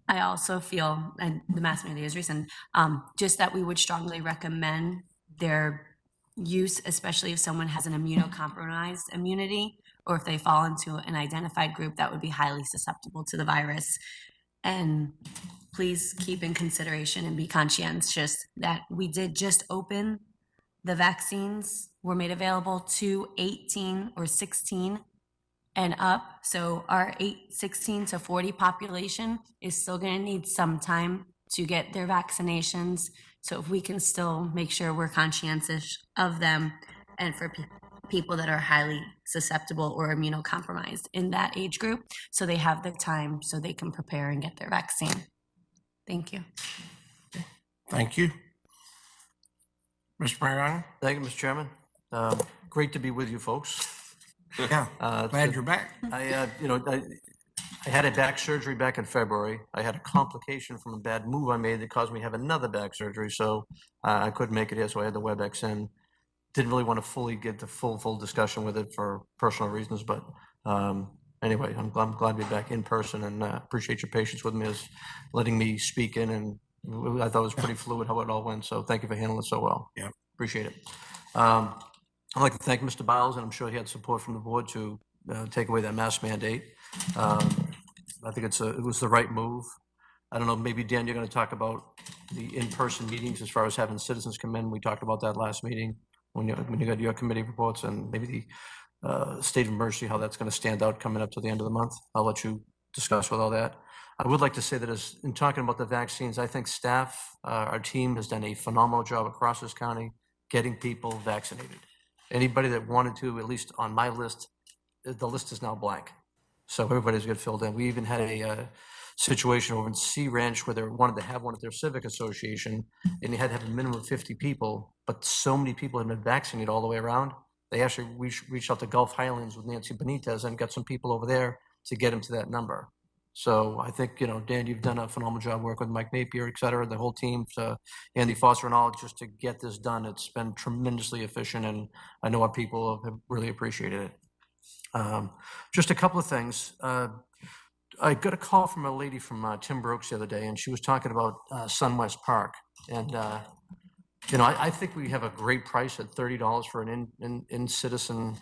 I also feel, and the mask mandate is recent, just that we would strongly recommend their use, especially if someone has an immunocompromised immunity, or if they fall into an identified group that would be highly susceptible to the virus. And please keep in consideration and be conscientious that we did just open the vaccines were made available to 18 or 16 and up. So our 16 to 40 population is still going to need some time to get their vaccinations. So if we can still make sure we're conscientious of them, and for people that are highly susceptible or immunocompromised in that age group, so they have the time so they can prepare and get their vaccine. Thank you. Thank you. Mr. Mariano? Thank you, Mr. Chairman. Great to be with you folks. Yeah, glad you're back. I had a back surgery back in February. I had a complication from a bad move I made that caused me to have another back surgery, so I couldn't make it here, so I had the WebEx in. Didn't really want to fully get the full discussion with it for personal reasons, but I anyway, I'm glad to be back in person, and appreciate your patience with me as letting me speak in, and I thought it was pretty fluid how it all went, so thank you for handling it so well. Yeah. Appreciate it. I'd like to thank Mr. Biles, and I'm sure he had support from the board to take away that mask mandate. I think it was the right move. I don't know, maybe Dan, you're going to talk about the in-person meetings as far as having citizens come in. We talked about that last meeting when you got your committee reports, and maybe the state of emergency, how that's going to stand out coming up to the end of the month. I'll let you discuss with all that. I would like to say that as in talking about the vaccines, I think staff, our team has done a phenomenal job across this county getting people vaccinated. Anybody that wanted to, at least on my list, the list is now blank. So everybody's got filled in. We even had a situation over in Sea Ranch where they wanted to have one at their civic association, and you had to have a minimum of 50 people, but so many people had been vaccinated all the way around. They actually reached out to Gulf Highlands with Nancy Benitez and got some people over there to get them to that number. So I think, Dan, you've done a phenomenal job working with Mike Napier, et cetera, the whole team, Andy Foster and all, just to get this done. It's been tremendously efficient, and I know our people have really appreciated it. Just a couple of things. I got a call from a lady from Tim Brooks the other day, and she was talking about Sunwest Park. And, I think we have a great price at $30 for an in-citizen,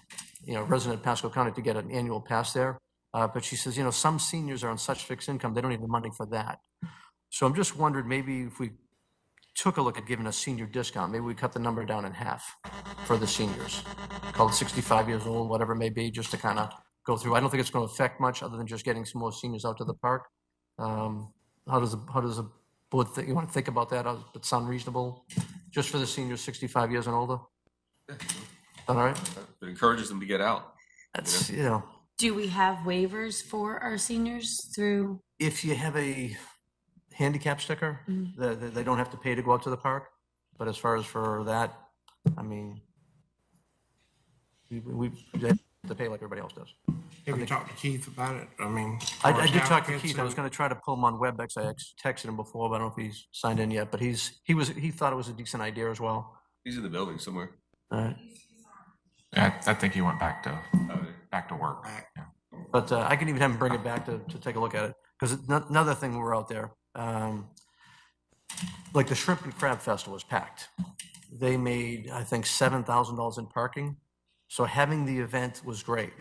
resident of Pasco County to get an annual pass there. But she says, some seniors are on such fixed income, they don't have the money for that. So I'm just wondering, maybe if we took a look at giving a senior discount, maybe we cut the number down in half for the seniors, call it 65 years old, whatever it may be, just to kind of go through. I don't think it's going to affect much other than just getting some more seniors out to the park. How does the board think? You want to think about that? Does it sound reasonable? Just for the seniors 65 years and older? All right. It encourages them to get out. That's, Do we have waivers for our seniors through? If you have a handicap sticker, they don't have to pay to go out to the park. But as far as for that, I mean, we have to pay like everybody else does. Have you talked to Keith about it? I mean, I did talk to Keith. I was going to try to pull him on WebEx. I texted him before, but I don't know if he's signed in yet. But he thought it was a decent idea as well. He's in the building somewhere. All right. Yeah, I think he went back to work. Yeah. But I can even have him bring it back to take a look at it. Because another thing, when we're out there, like the Shrimp and Crab Festival was packed. They made, I think, $7,000 in parking. So having the event was great.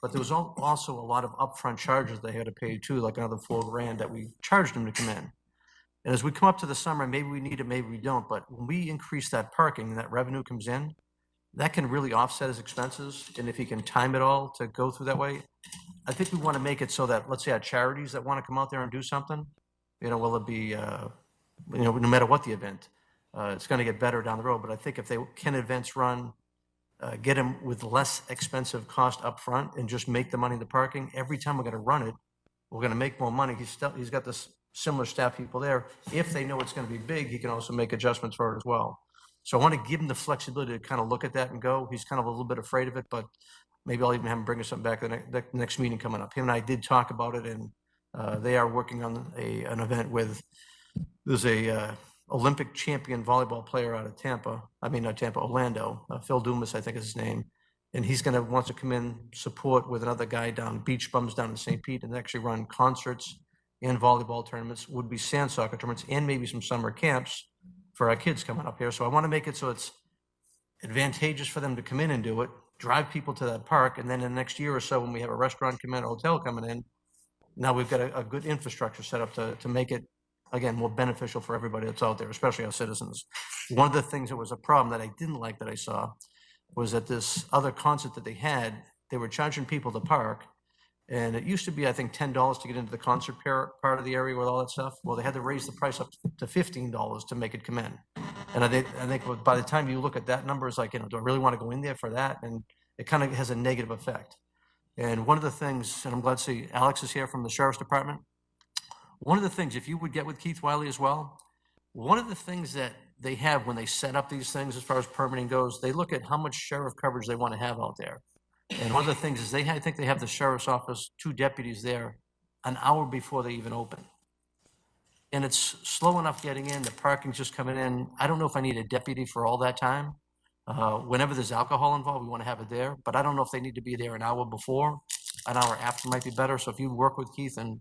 But there was also a lot of upfront charges they had to pay too, like another $4,000 that we charged them to come in. And as we come up to the summer, maybe we need it, maybe we don't. But when we increase that parking and that revenue comes in, that can really offset his expenses. And if he can time it all to go through that way, I think we want to make it so that, let's say, our charities that want to come out there and do something, will it be, no matter what the event, it's going to get better down the road. But I think if they can events run, get them with less expensive cost up front and just make the money in the parking, every time we're going to run it, we're going to make more money. He's got this similar staff people there. If they know it's going to be big, he can also make adjustments for it as well. So I want to give him the flexibility to kind of look at that and go. He's kind of a little bit afraid of it, but maybe I'll even have him bring us something back the next meeting coming up. Him and I did talk about it, and they are working on an event with, there's a Olympic champion volleyball player out of Tampa. I mean, not Tampa, Orlando. Phil Dumas, I think is his name. And he's wants to come in, support with another guy down, Beach Bums down in St. Pete, and actually run concerts and volleyball tournaments, would be sand soccer tournaments, and maybe some summer camps for our kids coming up here. So I want to make it so it's advantageous for them to come in and do it, drive people to that park, and then in the next year or so, when we have a restaurant come in, a hotel coming in, now we've got a good infrastructure set up to make it, again, more beneficial for everybody that's out there, especially our citizens. One of the things that was a problem that I didn't like that I saw was that this other concert that they had, they were charging people to park, and it used to be, I think, $10 to get into the concert part of the area with all that stuff. Well, they had to raise the price up to $15 to make it come in. And I think by the time you look at that number, it's like, do I really want to go in there for that? And it kind of has a negative effect. And one of the things, and I'm glad to see Alex is here from the Sheriff's Department. One of the things, if you would get with Keith Wiley as well, one of the things that they have when they set up these things as far as permitting goes, they look at how much sheriff coverage they want to have out there. And one of the things is I think they have the sheriff's office, 2 deputies there an hour before they even open. And it's slow enough getting in, the parking's just coming in. I don't know if I need a deputy for all that time. Whenever there's alcohol involved, we want to have it there, but I don't know if they need to be there an hour before. an hour after might be better. So if you work with Keith and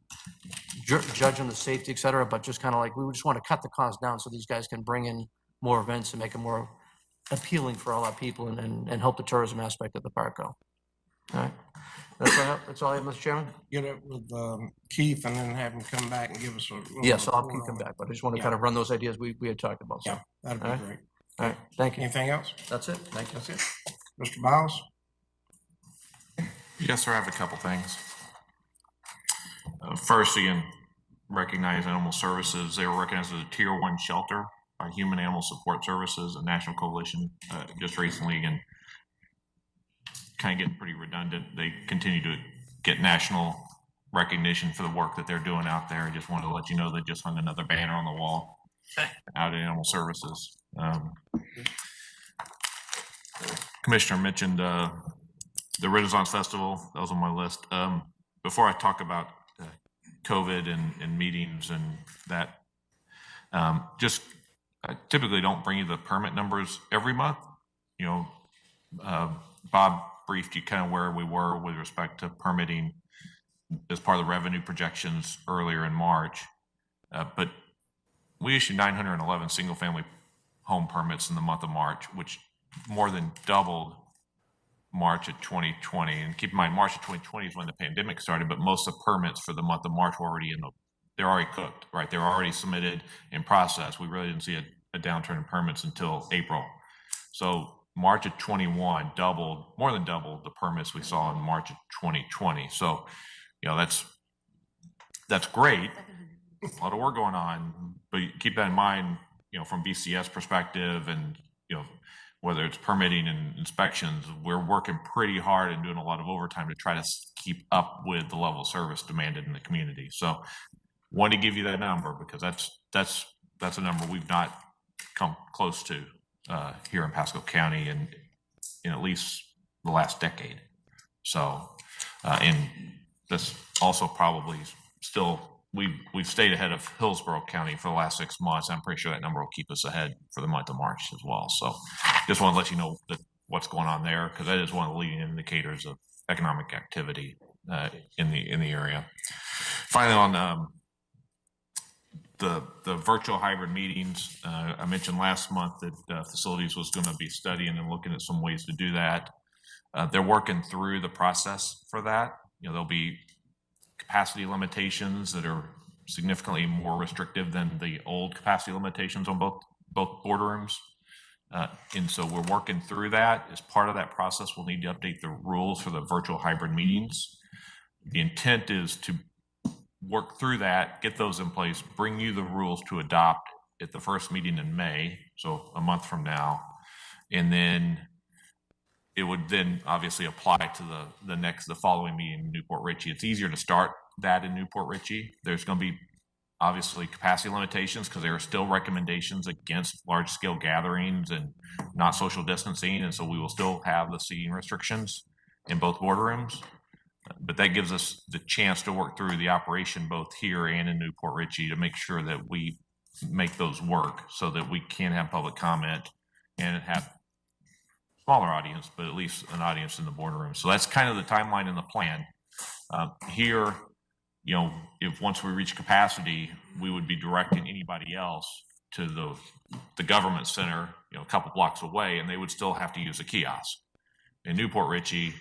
judge on the safety, et cetera, but just kind of like, we would just want to cut the cost down so these guys can bring in more events and make it more appealing for all our people and help the tourism aspect of the park go. All right. That's all I have, Mr. Chairman. Get it with Keith and then have him come back and give us a little Yes, I'll report keep on them it. back, but I just want to Yeah. kind of run those ideas we had talked about. So. Yeah, that'd be All right. great. All right, thank you. Anything else? That's it. Thank you. That's it. Mr. Biles? Yes, sir, I have a couple things. First, again, recognize Animal Services. They were recognized as a Tier 1 shelter by Human Animal Support Services, a national coalition, just recently. Again, kind of getting pretty redundant. They continue to get national recognition for the work that they're doing out there. I just wanted to let you know they just hung another banner on the wall out at Animal Services. Commissioner mentioned the Renaissance Festival. That was on my list. Before I talk about COVID and meetings and that, I typically don't bring you the permit numbers every month. You know, Bob briefed you kind of where we were with respect to permitting as part of the revenue projections earlier in March. But we issued 911 single-family home permits in the month of March, which more than doubled March of 2020. And keep in mind, March of 2020 is when the pandemic started, but most of the permits for the month of March were already they're already cooked, right? They were already submitted in process. We really didn't see a downturn in permits until April. So March of 21 more than doubled the permits we saw in March of 2020. So, you know, that's great. A lot of work going on, but keep that in mind, you know, from BCS perspective and, you know, whether it's permitting and inspections, we're working pretty hard and doing a lot of overtime to try to keep up with the level of service demanded in the community. So wanted to give you that number because that's a number we've not come close to here in Pasco County in at least the last decade. So, and that's also probably still, we've stayed ahead of Hillsborough County for the last 6 months. I'm pretty sure that number will keep us ahead for the month of March as well. So just want to let you know what's going on there, because that is one of the leading indicators of economic activity in the area. Finally, on the virtual hybrid meetings, I mentioned last month that facilities was going to be studying and looking at some ways to do that. They're working through the process for that. You know, there'll be capacity limitations that are significantly more restrictive than the old capacity limitations on both boardrooms. And so we're working through that. As part of that process, we'll need to update the rules for the virtual hybrid meetings. The intent is to work through that, get those in place, bring you the rules to adopt at the first meeting in May, so a month from now. And then it would then obviously apply to the following meeting in Newport Richey. It's easier to start that in Newport Richey. There's going to be obviously capacity limitations because there are still recommendations against large scale gatherings and not social distancing. And so we will still have the seating restrictions in both boardrooms. But that gives us the chance to work through the operation both here and in Newport Richey to make sure that we make those work so that we can have public comment and have smaller audience, but at least an audience in the boardroom. So that's kind of the timeline and the plan. Here, you know, if once we reach capacity, we would be directing anybody else to the government center, you know, a couple blocks away, and they would still have to use a kiosk. In Newport Richey,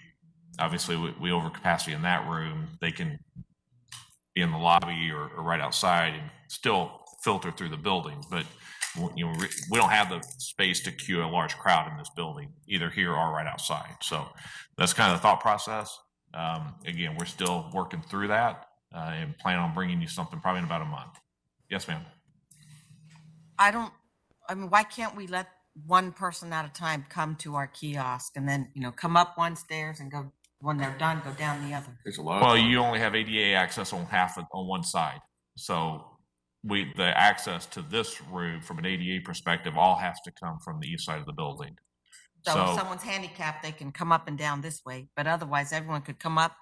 obviously we over capacity in that room. They can be in the lobby or right outside and still filter through the building, but you know, we don't have the space to queue a large crowd in this building, either here or right outside. So that's kind of the thought process. Again, we're still working through that and plan on bringing you something probably in about a month. Yes, ma'am. I mean, why can't we let one person at a time come to our kiosk and then, you know, come up one stairs and go, when they're done, go down the other? There's a lot. Well, you only have ADA access on on one side. So the access to this room from an ADA perspective all has to come from the east side of the building. So if someone's handicapped, they can come up and down this way, but otherwise everyone could come up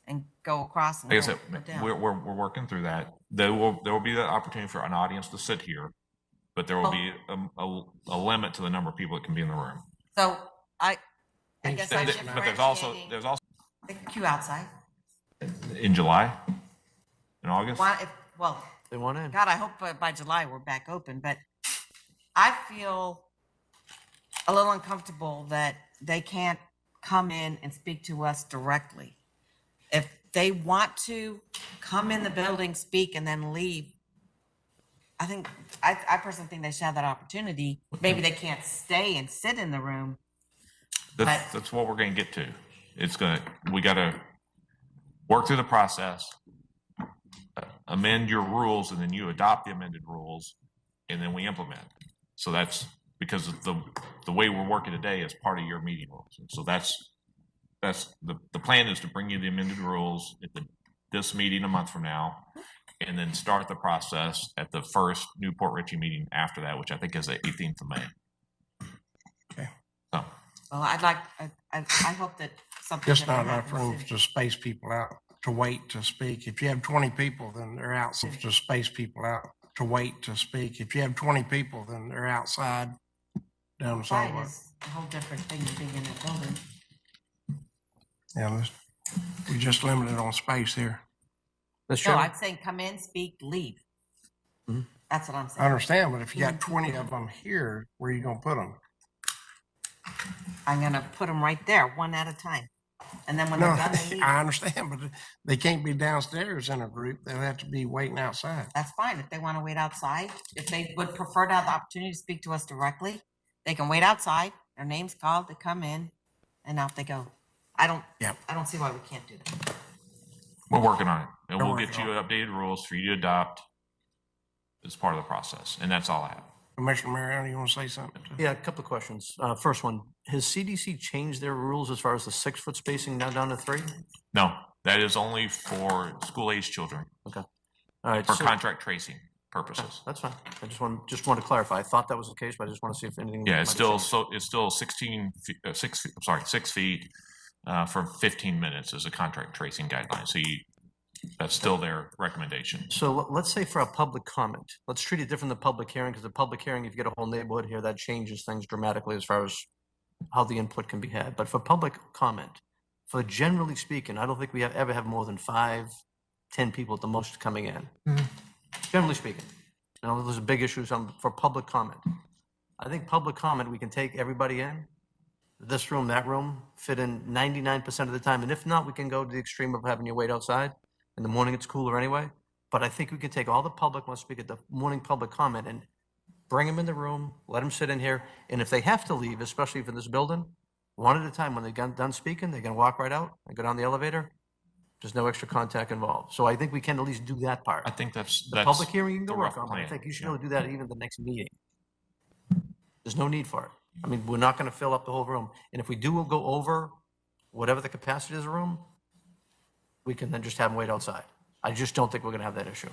and go across and like I go said, down. we're working through that. There will be the opportunity for an audience to sit here, but there will be a limit to the number of people that can be in the room. So I guess I should But there's also they can queue outside. In July? In August? Well, They want in. God, I hope by July we're back open, but I feel a little uncomfortable that they can't come in and speak to us directly. If they want to come in the building, speak, and then leave, I personally think they should have that opportunity. Maybe they can't stay and sit in the room. That's what we're gonna get to. We gotta work through the process, amend your rules, and then you adopt the amended rules, and then we implement. So that's because of the way we're working today is part of your meeting rules. And so that's the plan is to bring you the amended rules at this meeting a month from now, and then start the process at the first Newport Richey meeting after that, which I think is the 18th of May. Okay. So. Well, I hope that something. Just not different enough happens room soon. to space people out to wait to speak. If you have 20 people, then they're out to space people out to wait to speak. If you have 20 people, then they're outside down the Outside sidewalk. is a whole different thing than being in a building. Yeah, we're just limited on space here. No, I'm saying come in, speak, leave. Mhm. That's what I'm I saying. understand, but if you got 20 of them here, where are you gonna put them? I'm gonna put them right there, one at a time. And then when No, they're done, they leave. I understand, but they can't be downstairs in a group. They'll have to be waiting outside. That's fine. If they want to wait outside, if they would prefer to have the opportunity to speak to us directly, they can wait outside. Their name's called, they come in, and out they go. I don't see why we can't do that. We're working on it, and We're we'll get working you updated rules for you to adopt as part of the process, and that's all I have. Commissioner Mariano, you want to say something? Yeah, a couple of questions. First one, has CDC changed their rules as far as the 6-foot spacing now down to 3? No, that is only for school-age children. Okay. All right. For so- contract tracing purposes. That's fine. I just want to clarify. I thought that was the case, but I just want to see if anything. Yeah, might it's have still, changed. it's still 6 feet for 15 minutes is a contract tracing guideline. So that's still their recommendation. So let's say for a public comment, let's treat it different than public hearing, because the public hearing, if you get a whole neighborhood here, that changes things dramatically as far as how the input can be had. But for public comment, for generally speaking, I don't think we ever have more than 5, 10 people at the most coming in. Generally speaking, those are big issues for public comment. I think public comment, we can take everybody in, this room, that room, fit in 99% of the time. And if not, we can go to the extreme of having you wait outside. In the morning, it's cooler anyway. But I think we can take all the public, want to speak at the morning public comment, and bring them in the room, let them sit in here. And if they have to leave, especially for this building, one at a time, when they're done speaking, they're going to walk right out and go down the elevator. There's no extra contact involved. So I think we can at least do that part. I think that's The public hearing you can the go work rough on, but I plan, think you should yeah. really do that even the next meeting. There's no need for it. I mean, we're not going to fill up the whole room. And if we do, we'll go over whatever the capacity of the room, we can then just have them wait outside. I just don't think we're going to have that issue.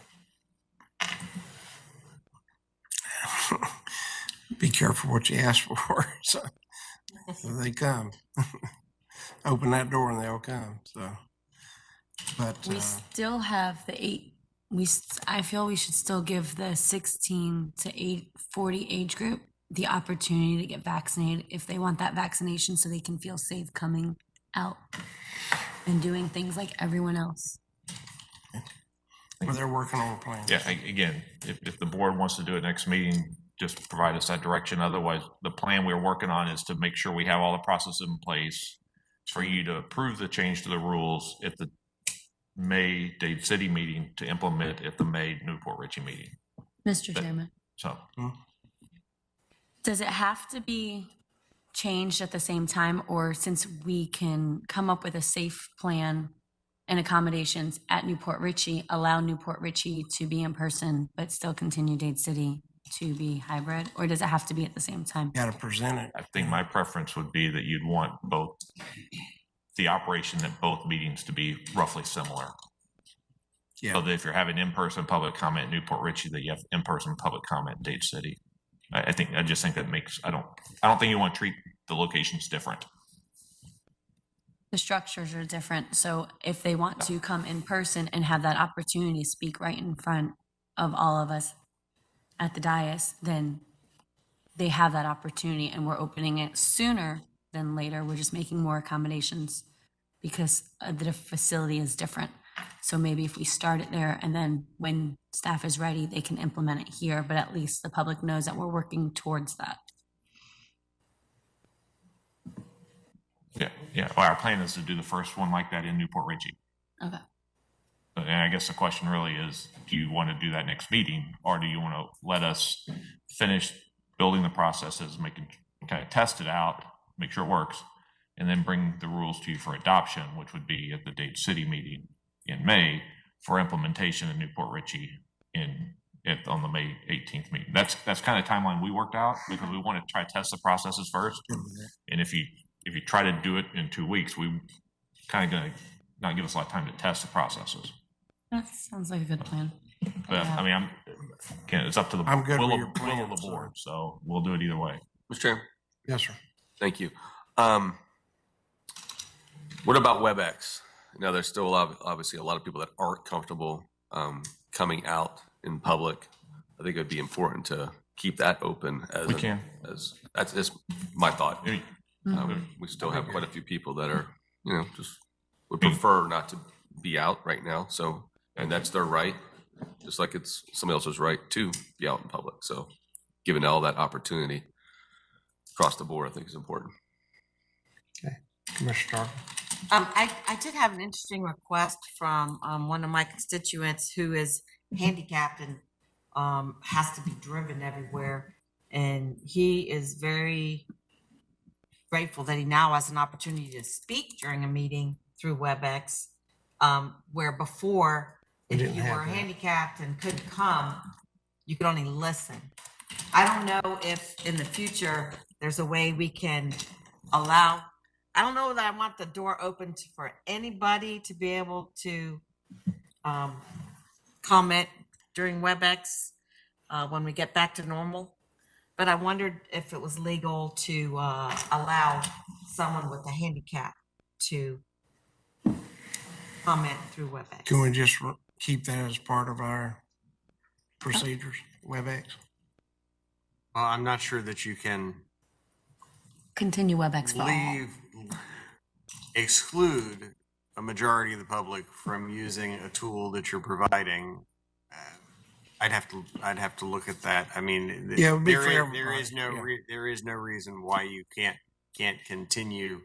Be careful what you ask for. So they come. Open that door and they'll come. So, but We still have the 8. I feel we should still give the 16 to 40 age group the opportunity to get vaccinated if they want that vaccination, so they can feel safe coming out and doing things like everyone else. well, they're working on a plan. Yeah, again, if the board wants to do it next meeting, just provide us that direction. Otherwise, the plan we're working on is to make sure we have all the processes in place for you to approve the change to the rules at the May Dade City meeting to implement at the May Newport Richey meeting. Mr. Chairman, So, does it have to be changed at the same time, or since we can come up with a safe plan and accommodations at Newport Richey, allow Newport Richey to be in person, but still continue Dade City to be hybrid, or does it have to be at the same time? Got to present it. I think my preference would be that you'd want both the operation at both meetings to be roughly similar. Yeah. So that if you're having in-person public comment at Newport Richey, that you have in-person public comment in Dade City. I just think that makes, I don't think you want to treat the locations different. The structures are different, so if they want to come in person and have that opportunity to speak right in front of all of us at the dais, then they have that opportunity, and we're opening it sooner than later. We're just making more accommodations because the facility is different. So maybe if we start it there and then when staff is ready, they can implement it here, but at least the public knows that we're working towards that. Yeah. Well, our plan is to do the first one like that in Newport Richey. Okay. And I guess the question really is, do you want to do that next meeting, or do you want to let us finish building the processes, kind of test it out, make sure it works, and then bring the rules to you for adoption, which would be at the Dade City meeting in May for implementation in Newport Richey on the May 18th meeting. That's kind of timeline we worked out because we want to try to test the processes first. And if you try to do it in 2 weeks, we kind of going to not give us a lot of time to test the processes. That sounds like a good plan. But I mean, it's up to the I'm good will with of your plan, the board, so we'll do it either way. Mr. Chairman? Yes, sir. Thank you. What about WebEx? Now, there's still obviously a lot of people that aren't comfortable coming out in public. I think it'd be important to keep that open as that's just my thought. We still have quite a few people that are, just would prefer not to be out right now. So, and that's their right, just like it's somebody else's right to be out in public. So, given all that opportunity across the board, I think is important. Okay, Commissioner Stark. I did have an interesting request from one of my constituents who is handicapped and has to be driven everywhere. And he is very grateful that he now has an opportunity to speak during a meeting through WebEx, where before, if you were handicapped and couldn't come, you could only listen. I don't know if in the future there's a way we can allow, I don't know that I want the door open for anybody to be able to comment during WebEx when we get back to normal. But I wondered if it was legal to allow someone with a handicap to comment through WebEx. Can we just keep that as part of our procedures, WebEx? Well, I'm not sure that you can Continue WebEx for all. exclude a majority of the public from using a tool that you're providing. I'd have to look at that. I mean, Yeah, it would be there fair. is no reason why you can't continue,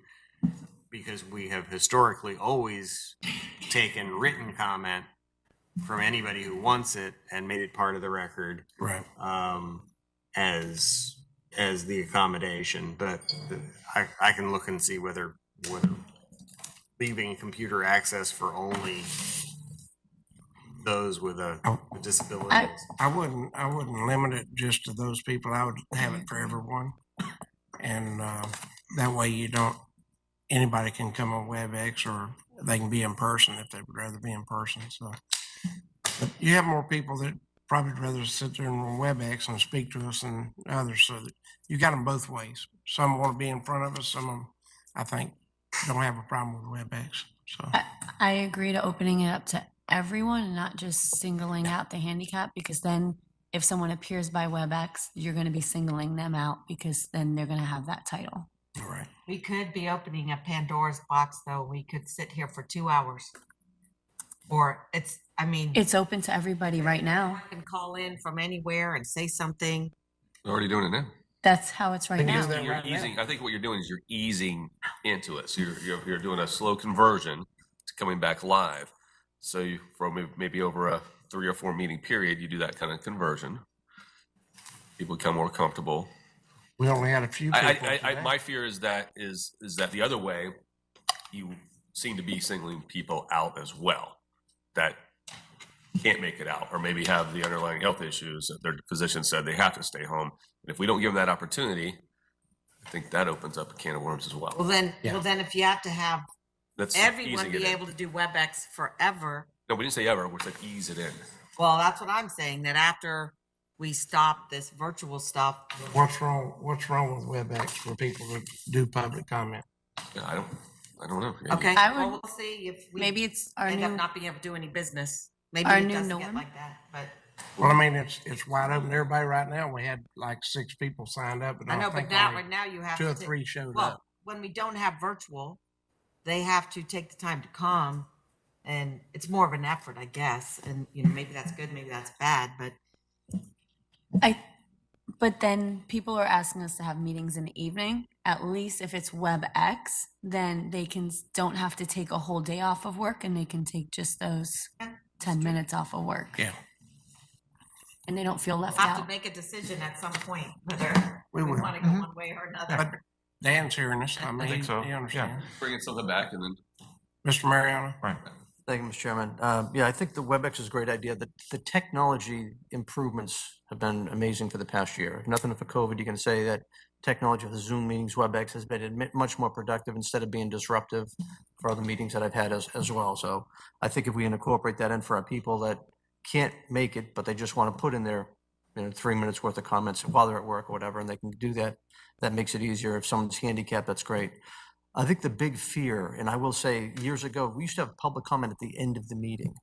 because we have historically always taken written comment from anybody who wants it and made it part of the record, right? As the accommodation, but I can look and see whether leaving computer access for only those with a disability. I wouldn't limit it just to those people. I would have it for everyone, and that way anybody can come on WebEx, or they can be in person if they would rather be in person. So, but you have more people that probably rather sit there on WebEx and speak to us than others. So that you got them both ways. Some want to be in front of us. Some of them, I think, don't have a problem with WebEx. So I agree to opening it up to everyone and not just singling out the handicap, because then if someone appears by WebEx, you're going to be singling them out because then they're going to have that title. All right. We could be opening a Pandora's box, though. We could sit here for 2 hours. Or it's open to everybody right now. I can call in from anywhere and say something. They're already doing it now. That's how it's right now. I think what you're doing is you're easing into it. So you're doing a slow conversion to coming back live. So you, for maybe over a 3 or 4 meeting period, you do that kind of conversion. People become more comfortable. We only had a few people. My fear is that the other way, you seem to be singling people out as well that can't make it out, or maybe have the underlying health issues that their physician said they have to stay home. And if we don't give them that opportunity, I think that opens up a can of worms as well. Well, then if you have to have That's everyone easing be it in. able to do WebEx forever. No, we didn't say ever. We're saying ease it in. Well, that's what I'm saying, that after we stop this virtual stuff. What's wrong with WebEx for people to do public comment? Yeah, I don't know. Okay, I would- we'll see if we maybe it's our end up new- not being able to do any business. Maybe our it new doesn't get norm. like that, but. Well, I mean, it's wide open to everybody right now. We had like 6 people signed up, but I know, think but only right now you have 2 or to 3 showed well, up. when we don't have virtual, they have to take the time to come And it's more of an effort, I guess. And, you know, maybe that's good, maybe that's bad, but But then people are asking us to have meetings in the evening. At least if it's WebEx, then they don't have to take a whole day off of work and they can take just those 10 minutes off of work. Yeah. And they don't feel we'll left have to out. make a decision at some point whether We we will. want to go one way or another. But Dan's hearing us. I mean, I think so. he Yeah, understands. bringing something back and then. Mr. Mariano? Right. Thank you, Mr. Chairman. Yeah, I think the WebEx is a great idea. The technology improvements have been amazing for the past year. If nothing for COVID, you can say that technology for the Zoom meetings, WebEx has been much more productive instead of being disruptive for other meetings that I've had as well. So I think if we incorporate that in for our people that can't make it, but they just want to put in their 3 minutes worth of comments while they're at work or whatever, and they can do that, that makes it easier. If someone's handicapped, that's great. I think the big fear, and I will say years ago, we used to have public comment at the end of the meeting.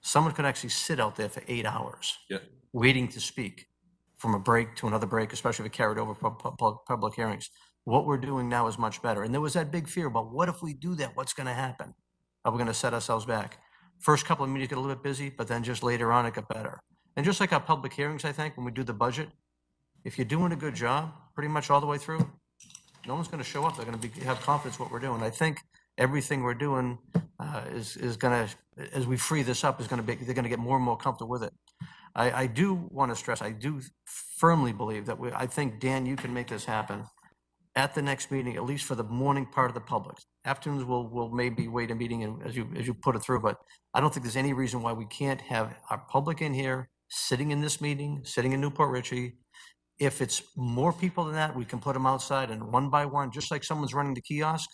Someone could actually sit out there for 8 hours waiting to speak from a break to another break, especially if it carried over public hearings. What we're doing now is much better. And there was that big fear about what if we do that? What's going to happen? Are we going to set ourselves back? First couple of meetings get a little bit busy, but then just later on it got better. And just like our public hearings, I think, when we do the budget, if you're doing a good job pretty much all the way through, no one's going to show up. They're going to have confidence what we're doing. I think everything we're doing is going to, as we free this up, they're going to get more and more comfortable with it. I do want to stress, I do firmly believe that I think, Dan, you can make this happen at the next meeting, at least for the morning part of the public. Afternoons, we'll maybe wait a meeting and as you put it through, but I don't think there's any reason why we can't have our public in here, sitting in this meeting, sitting in Newport Richey. If it's more people than that, we can put them outside and one by one, just like someone's running the kiosk,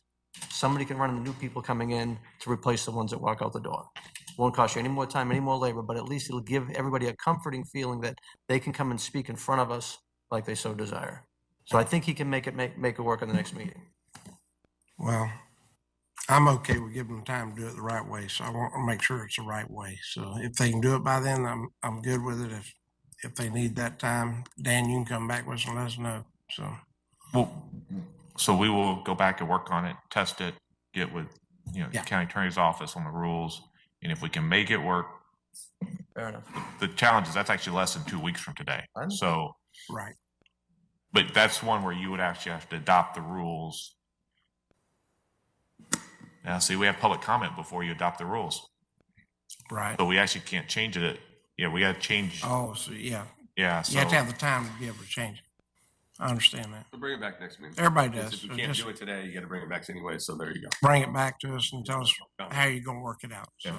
somebody can run the new people coming in to replace the ones that walk out the door. Won't cost you any more time, any more labor, but at least it'll give everybody a comforting feeling that they can come and speak in front of us like they so desire. So I think he can make it work in the next meeting. Well, I'm okay with giving them time to do it the right way, so I want to make sure it's the right way. So if they can do it by then, I'm good with it. If they need that time, Dan, you can come back with us and let us know. So we will go back and work on it, test it, get with, county attorney's office on the rules. And if we can make it work. Fair enough. The challenge is that's actually less than 2 weeks from today. So. Right. But that's one where you would actually have to adopt the rules. Now, see, we have public comment before you adopt the rules. Right. So we actually can't change it. Yeah, we got to change. Oh, so yeah. Yeah. You have to have the time to be able to change it. I understand that. So bring it back next meeting. Everybody does. If you can't do it today, you got to bring it back anyway. So there you go. Bring it back to us and tell us how you're going to work it out. So,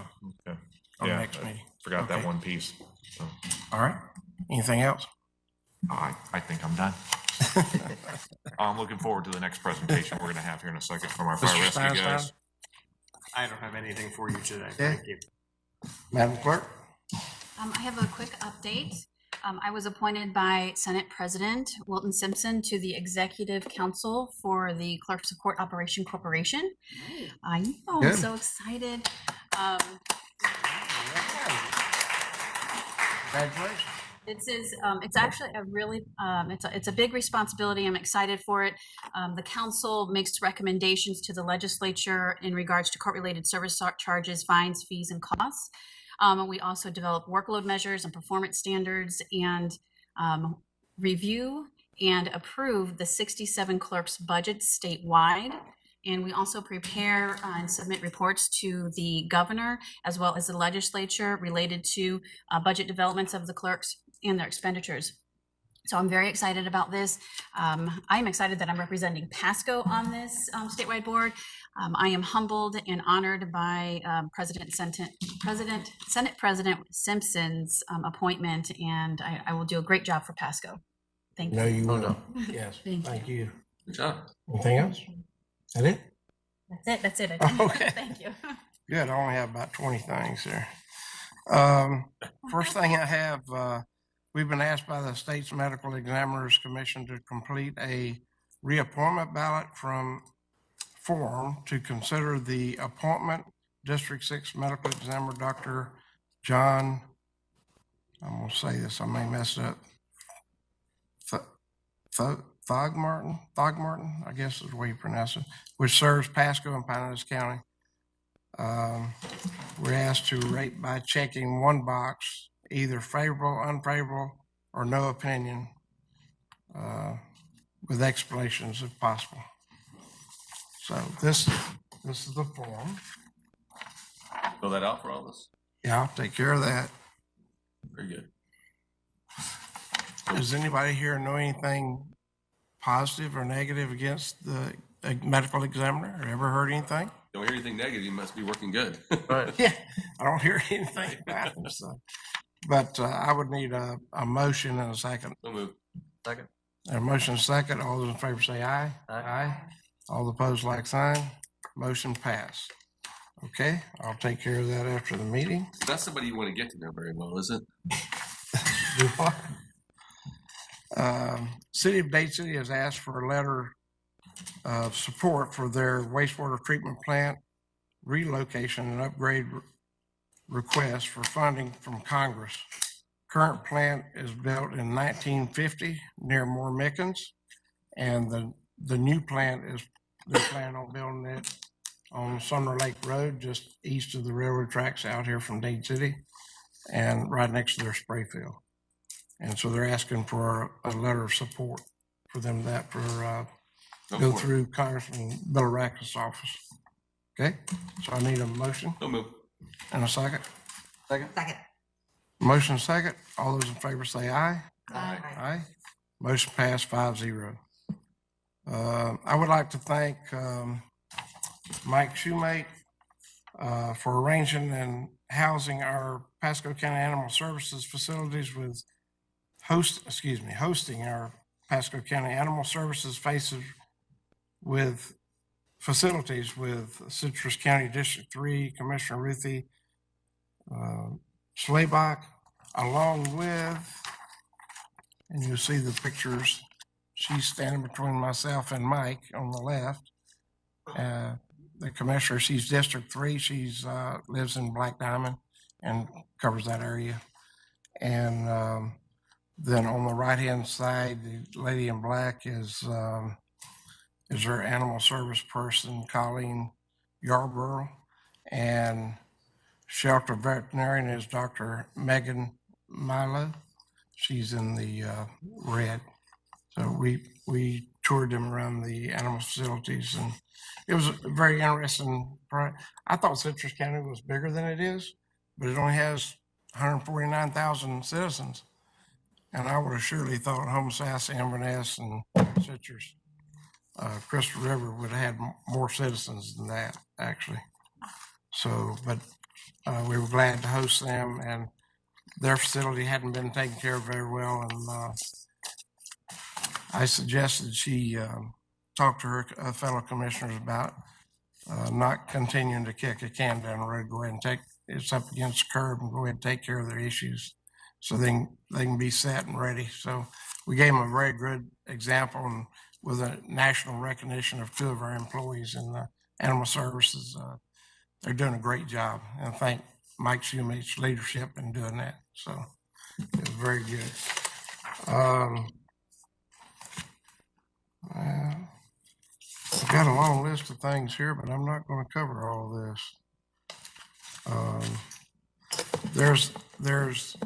Okay. on the next meeting. Forgot that one piece. So. All right. Anything else? I think I'm done. I'm looking forward to the next presentation we're going to have here in a second from our fire rescue guys. I don't have anything for you today. Thank you. Madam Clerk? I have a quick update. I was appointed by Senate President Wilton Simpson to the Executive Council for the Clerk Support Operation Corporation. I know, I'm so excited. Congratulations. It's actually a really, it's a big responsibility. I'm excited for it. The council makes recommendations to the legislature in regards to court-related service charges, fines, fees, and costs. We also develop workload measures and performance standards and review and approve the 67 clerks' budgets statewide. And we also prepare and submit reports to the governor as well as the legislature related to budget developments of the clerks and their expenditures. So I'm very excited about this. I'm excited that I'm representing Pasco on this statewide board. I am humbled and honored by Senate President Simpson's appointment, and I will do a great job for Pasco. Thank you. No, you will. Yes. Thank you. Good job. Anything else? That it? That's it. Okay. Thank you. Good. I only have about 20 things there. First thing I have, we've been asked by the State's Medical Examiners Commission to complete a reappointment ballot form to consider the appointment District 6 Medical Examiner Dr. John, I'm going to say this, I may mess it up, Thogmartin, I guess is the way you pronounce it, which serves Pasco and Pinellas County. We're asked to rate by checking one box, either favorable, unfavorable, or no opinion, with explanations if possible. So this is the form. Fill that out for all of us. Yeah, I'll take care of that. Very good. Does anybody here know anything positive or negative against the medical examiner, or ever heard anything? Don't hear anything negative, you must be working good. Right. Yeah, I don't hear anything about them, so. But I would need a motion and a second. So move. Second. A motion and a second. All those in favor say aye. Aye. All opposed, like sign. Motion passed. Okay, I'll take care of that after the meeting. That's somebody you want to get to know very well, is it? Do what? City of Dade City has asked for a letter of support for their wastewater treatment plant relocation and upgrade request for funding from Congress. Current plant is built in 1950 near Moore Mickens, and the new plant is, they plan on building it on Sumner Lake Road, just east of the railroad tracks out here from Dade City, and right next to their spray field. And so they're asking for a letter of support for them that go through Congressman Bill Rack's office. Okay, so I need a motion. So move. And a second. Second. Motion second. All those in favor say aye. Aye. Aye. Motion passed 5-0. I would like to thank Mike Shoemate for arranging and housing our Pasco County Animal Services facilities with hosting our Pasco County Animal Services facilities with Citrus County District 3 Commissioner Ruthie Schlebach, along with, and you'll see the pictures, she's standing between myself and Mike on the left. The commissioner, she's District 3, she's lives in Black Diamond and covers that area. And then on the right-hand side, the lady in black is her animal service person, Colleen Yarborough, and shelter veterinarian is Dr. Megan Milo. She's in the red. So we toured them around the animal facilities, and it was very interesting. I thought Citrus County was bigger than it is, but it only has 149,000 citizens. And I would have surely thought Homosassa, Inverness, and Citrus, Crystal River would have had more citizens than that, actually. So, but we were glad to host them, and their facility hadn't been taken care of very well. And I suggested she talk to her fellow commissioners about not continuing to kick a can down the road, go ahead and take it's up against the curb and go ahead and take care of their issues so they can be set and ready. So we gave them a very good example, and with a national recognition of 2 of our employees in the animal services. They're doing a great job, and thank Mike Shoemate's leadership in doing that. So it was very good. I've got a long list of things here, but I'm not going to cover all of this. There's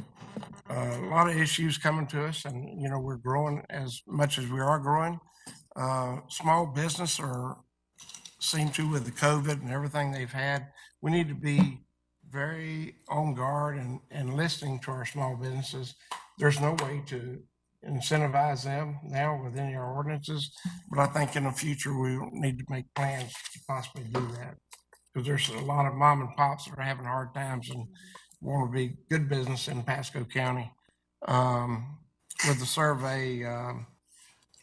a lot of issues coming to us, and we're growing as much as we are growing. Small business seem to, with the COVID and everything they've had, we need to be very on guard and listening to our small businesses. There's no way to incentivize them now with any of our ordinances, but I think in the future we need to make plans to possibly do that, because there's a lot of mom and pops that are having hard times and want to be good business in Pasco County. With the survey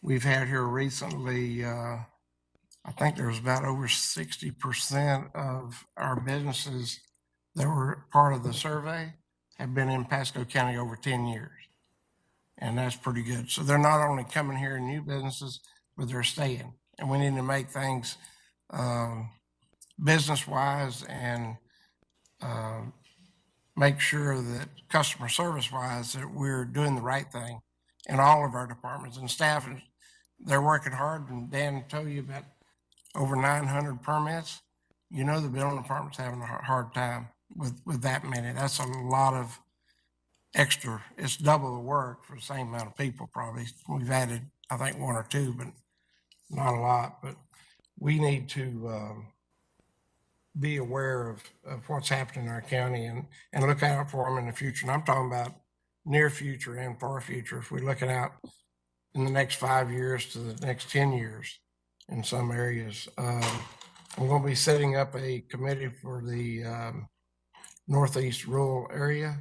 we've had here recently, I think there's about over 60% of our businesses that were part of the survey have been in Pasco County over 10 years. And that's pretty good. So they're not only coming here in new businesses, but they're staying. And we need to make things business-wise and make sure that customer service-wise that we're doing the right thing in all of our departments. And staff, they're working hard. And Dan told you about over 900 permits. you know, the building department's having a hard time with that many. That's a lot of extra. It's double the work for the same amount of people probably. We've added, I think, one or two, but not a lot. But we need to be aware of what's happening in our county and look out for them in the future. And I'm talking about near future and far future. If we're looking out in the next 5 years to the next 10 years in some areas. I'm going to be setting up a committee for the Northeast rural area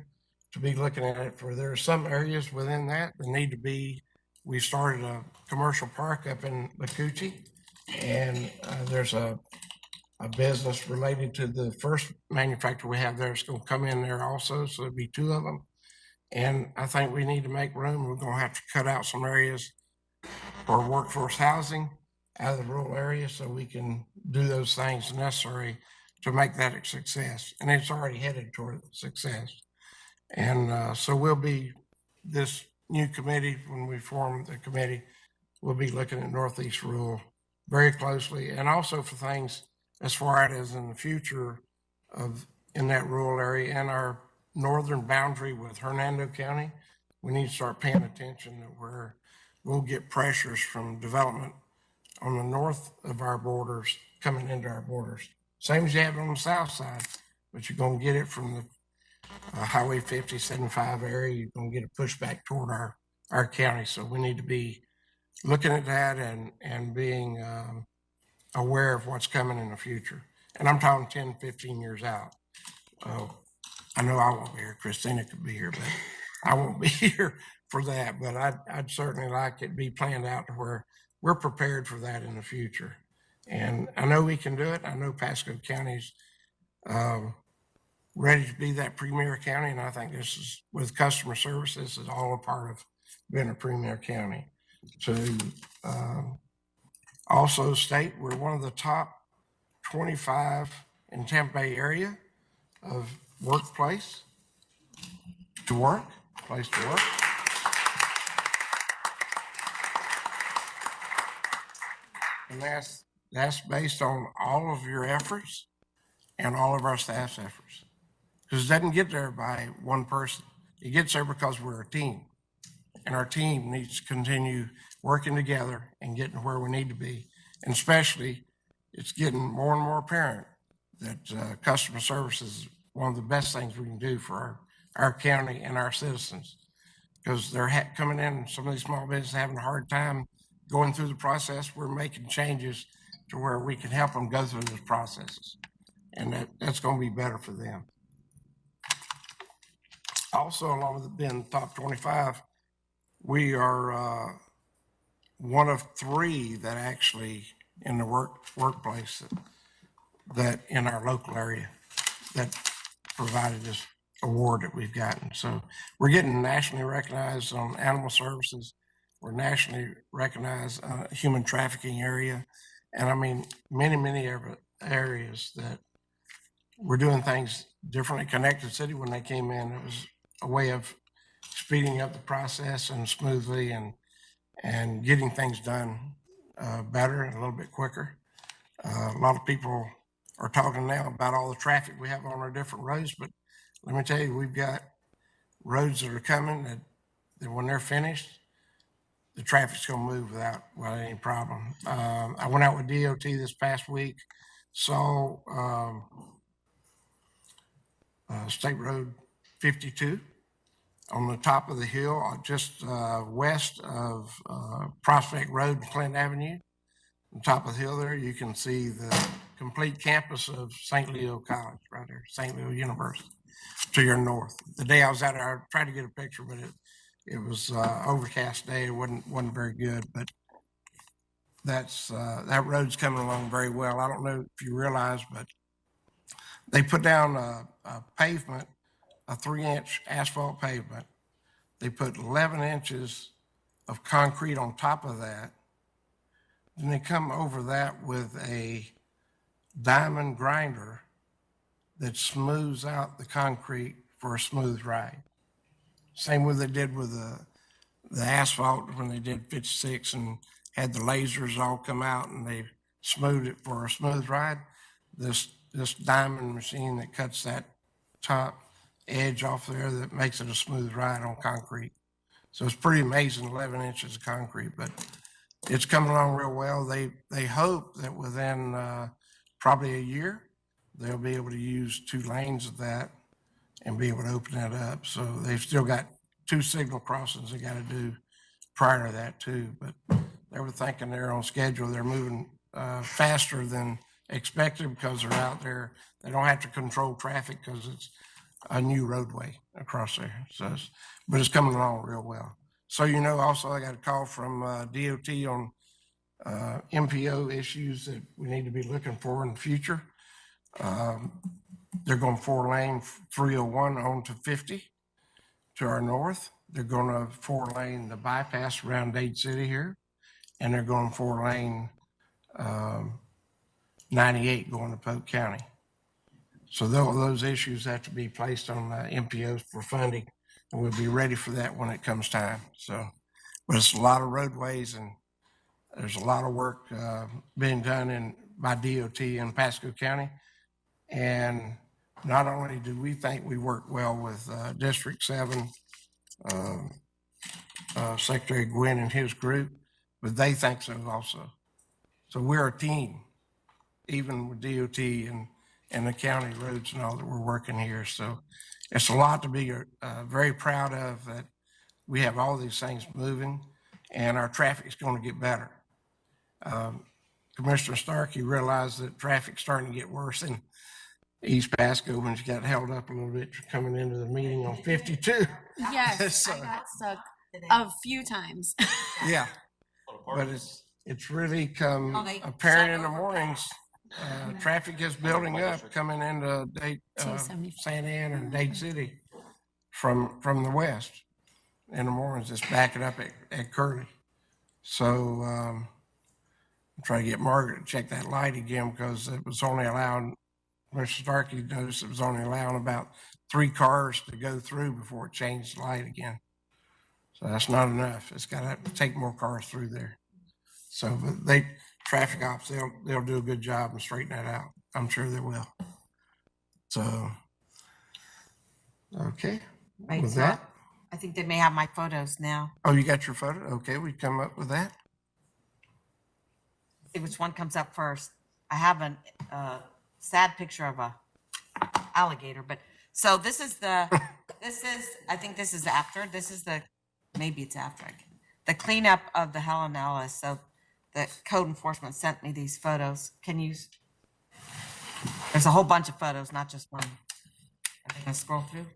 to be looking at it for, there are some areas within that need to be, we started a commercial park up in Lacoochee, and there's a business related to the first manufacturer we have there. It's going to come in there also, so there'll be two of them. And I think we need to make room. We're going to have to cut out some areas for workforce housing out of the rural area so we can do those things necessary to make that a success. And it's already headed toward success. And so we'll be, this new committee, when we form the committee, we'll be looking at Northeast rural very closely, and also for things as far out as in the future of in that rural area and our northern boundary with Hernando County. We need to start paying attention to where we'll get pressures from development on the north of our borders coming into our borders. Same as you have on the south side, but you're going to get it from the Highway 50, 75 area. You're going to get a pushback toward our county. So we need to be looking at that and being aware of what's coming in the future. And I'm talking 10, 15 years out. I know I won't be here. Christina could be here, but I won't be here for that. But I'd certainly like it to be planned out to where we're prepared for that in the future. And I know we can do it. I know Pasco County's ready to be that premier county. And I think this is, with customer service, this is all a part of being a premier county. To also state, we're one of the top 25 in Tampa Bay area of place to work. And that's based on all of your efforts and all of our staff's efforts. Because it doesn't get there by one person. It gets there because we're a team. And our team needs to continue working together and getting where we need to be. And especially, it's getting more and more apparent that customer service is one of the best things we can do for our county and our citizens. Because they're coming in, some of these small businesses having a hard time going through the process. We're making changes to where we can help them go through those processes. And that's going to be better for them. Also, along with being top 25, we are one of 3 that actually in the workplace that in our local area that provided this award that we've gotten. So we're getting nationally recognized on animal services. We're nationally recognized human trafficking area. And I mean, many areas that we're doing things differently. Connected City, when they came in, it was a way of speeding up the process and smoothly and getting things done better and a little bit quicker. A lot of people are talking now about all the traffic we have on our different roads, but let me tell you, we've got roads that are coming that when they're finished, the traffic's going to move without any problem. I went out with DOT this past week, saw State Road 52 on the top of the hill, just west of Prospect Road and Clinton Avenue. On top of the hill there, you can see the complete campus of St. Leo College right there, St. Leo University to your north. The day I was out there, I tried to get a picture, but it was overcast day. It wasn't very good, but that road's coming along very well. I don't know if you realize, but they put down a pavement, a 3-inch asphalt pavement. They put 11 inches of concrete on top of that. Then they come over that with a diamond grinder that smooths out the concrete for a smooth ride. Same way they did with the asphalt when they did 56 and had the lasers all come out and they smoothed it for a smooth ride. This this diamond machine that cuts that top edge off there that makes it a smooth ride on concrete. So it's pretty amazing, 11 inches of concrete, but it's coming along real well. They hope that within probably a year, they'll be able to use 2 lanes of that and be able to open that up. So they've still got 2 signal crossings they got to do prior to that too. But they were thinking they're on schedule. They're moving faster than expected because they're out there. They don't have to control traffic because it's a new roadway across there. So, but it's coming along real well. So, also I got a call from DOT on MPO issues that we need to be looking for in the future. They're going 4-lane 301 on to 50 to our north. They're going to 4-lane the bypass around Dade City here, and they're going 4-lane 98 going to Polk County. So those issues have to be placed on MPOs for funding, and we'll be ready for that when it comes time. So, but it's a lot of roadways, and there's a lot of work being done by DOT in Pasco County. And not only do we think we work well with District 7, Secretary Gwynn and his group, but they think so also. So we're a team, even with DOT and the county roads and all that we're working here. So it's a lot to be very proud of, that we have all these things moving and our traffic is going to get better. Commissioner Starkey realized that traffic's starting to get worse in East Pasco when she got held up a little bit coming into the meeting on 52. Yes, So, I got stuck a few times. yeah, but it's really come apparent in the mornings. Traffic is building up coming into San Ann and Dade City from the west. In the mornings, it's backing up at Curly. So I'm trying to get Margaret to check that light again because it was only allowed, Mr. Starkey noticed it was only allowing about 3 cars to go through before it changed the light again. So that's not enough. It's got to take more cars through there. So, but traffic ops, they'll do a good job and straighten that out. I'm sure they will. So, okay. Right, With so that, I think they may have my photos now. oh, you got your photo? Okay, we come up with that. See which one comes up first. I have a sad picture of a alligator, but so this is I think this is after. Maybe it's after. The cleanup of the Helen Ellis. So the code enforcement sent me these photos. There's a whole bunch of photos, not just one. Are they gonna scroll through?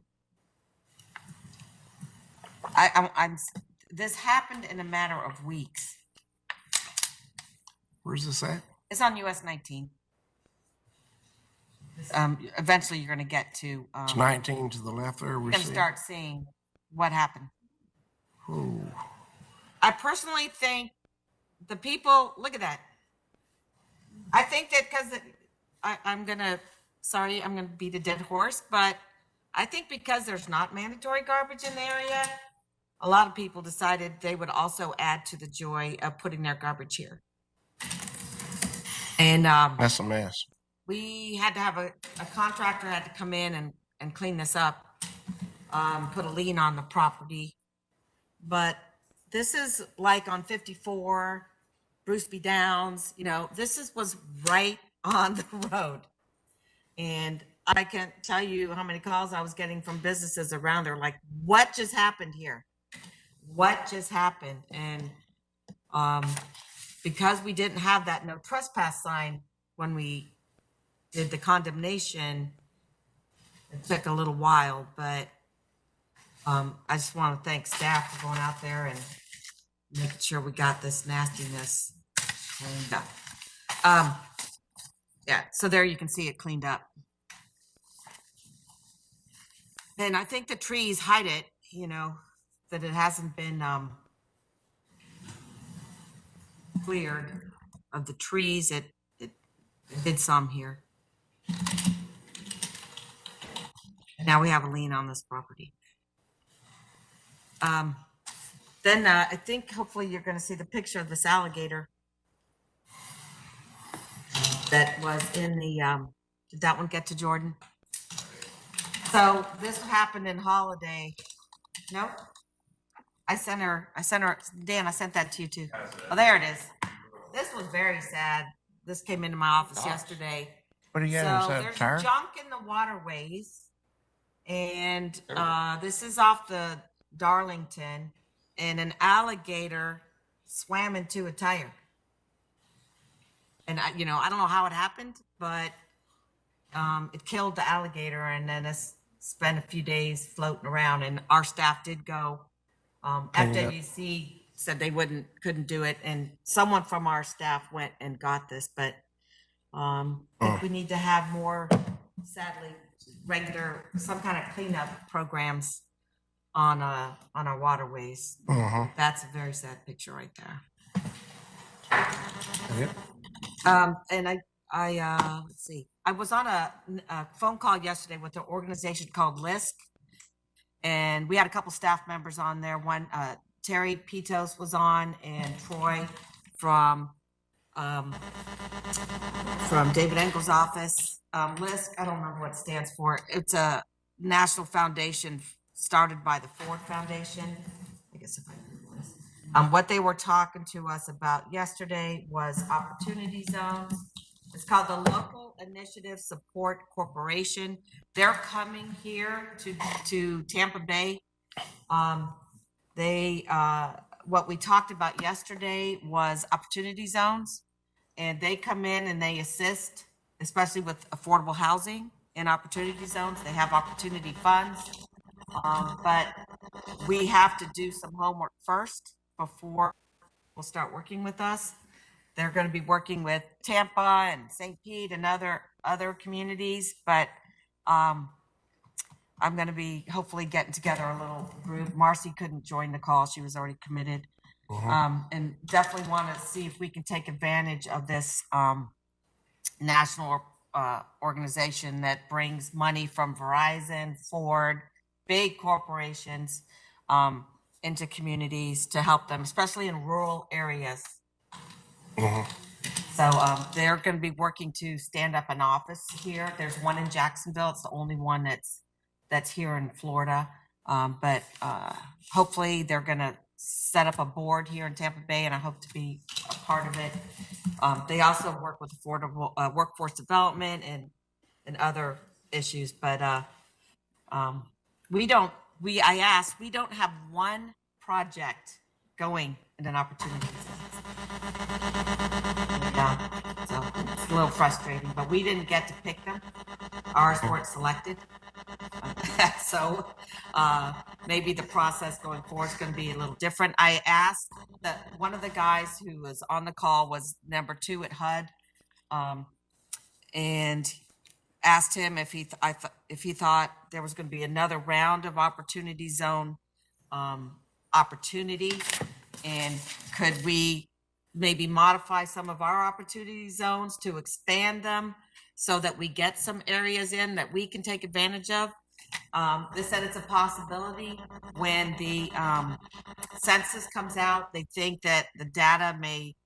This happened in a matter of weeks. Where's this at? It's on US 19. Eventually you're gonna get to. It's 19 to the left there. You're We gonna see. start seeing what happened. Ooh. I personally think the people, look at that. I think that because I'm going to beat a dead horse, but I think because there's not mandatory garbage in the area, a lot of people decided they would also add to the joy of putting their garbage here. And That's a mess. we had to have a contractor had to come in and clean this up, put a lien on the property. But this is like on 54, Bruce B. Downs, was right on the road. And I can't tell you how many calls I was getting from businesses around there, like, what just happened here? What just happened? And because we didn't have that no trespass sign when we did the condemnation, it took a little while, but I just want to thank staff for going out there and making sure we got this nastiness cleaned up. Yeah, so there you can see it cleaned up. And I think the trees hide it, that it hasn't been cleared of the trees. It did some here. Now we have a lien on this property. Then I think hopefully you're going to see the picture of this alligator that was in the Did that one get to Jordan? So this happened in Holiday. Nope. I sent her, Dan, I sent that to you too. Oh, there it is. This was very sad. This came into my office yesterday. What do you got? Is So that a there's tire? junk in the waterways. And this is off the Darlington, and an alligator swam into a tire. And I don't know how it happened, but it killed the alligator, and then it's spent a few days floating around. And our staff did go. FWC said they couldn't do it, and someone from our staff went and got this. But I think we need to have more, sadly, regular, some kind of cleanup programs on our waterways. That's a very sad picture right there. And I let's see. I was on a phone call yesterday with an organization called LISC, and we had a couple staff members on there. One, Terry Pitos was on, and Troy from David Engel's office. LISC, I don't remember what it stands for. It's a national foundation started by the Ford Foundation. I guess if I Google this. What they were talking to us about yesterday was opportunity zones. It's called the Local Initiative Support Corporation. They're coming here to Tampa Bay. What we talked about yesterday was opportunity zones, and they come in and they assist, especially with affordable housing in opportunity zones. They have opportunity funds, but we have to do some homework first before we'll start working with us. They're going to be working with Tampa and St. Pete and other communities, but I'm going to be hopefully getting together a little group. Marcy couldn't join the call. She was already committed. And definitely want to see if we can take advantage of this national organization that brings money from Verizon, Ford, big corporations into communities to help them, especially in rural areas. So they're going to be working to stand up an office here. There's one in Jacksonville. It's the only one that's here in Florida. But hopefully they're going to set up a board here in Tampa Bay, and I hope to be a part of it. They also work with affordable workforce development and other issues. But we don't have one project going in an opportunity. Yeah, so it's a little frustrating, but we didn't get to pick them. Ours weren't selected. So maybe the process going forward is going to be a little different. I asked that one of the guys who was on the call was number 2 at HUD, and asked him if he thought there was going to be another round of opportunity zone opportunity, and could we maybe modify some of our opportunity zones to expand them so that we get some areas in that we can take advantage of. They said it's a possibility. When the census comes out, they think that the data may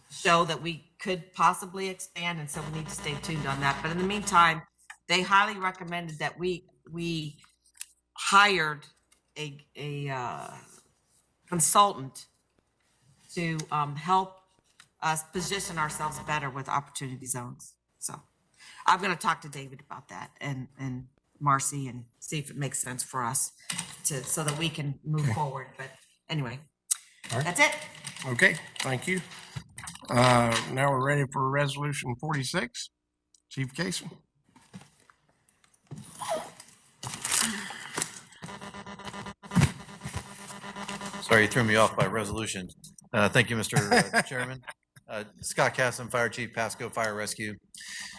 show that we could possibly expand, and so we need to stay tuned on that. But in the meantime, they highly recommended that we hired a consultant to help us position ourselves better with opportunity zones. So I'm going to talk to David about that and Marcy and see if it makes sense for us so that we can move forward. But anyway, that's it. Okay, thank you. Now we're ready for resolution 46. Chief Casey. Sorry, you threw me off by resolution. Thank you, Mr. Chairman. Scott Casson, Fire Chief, Pasco Fire Rescue.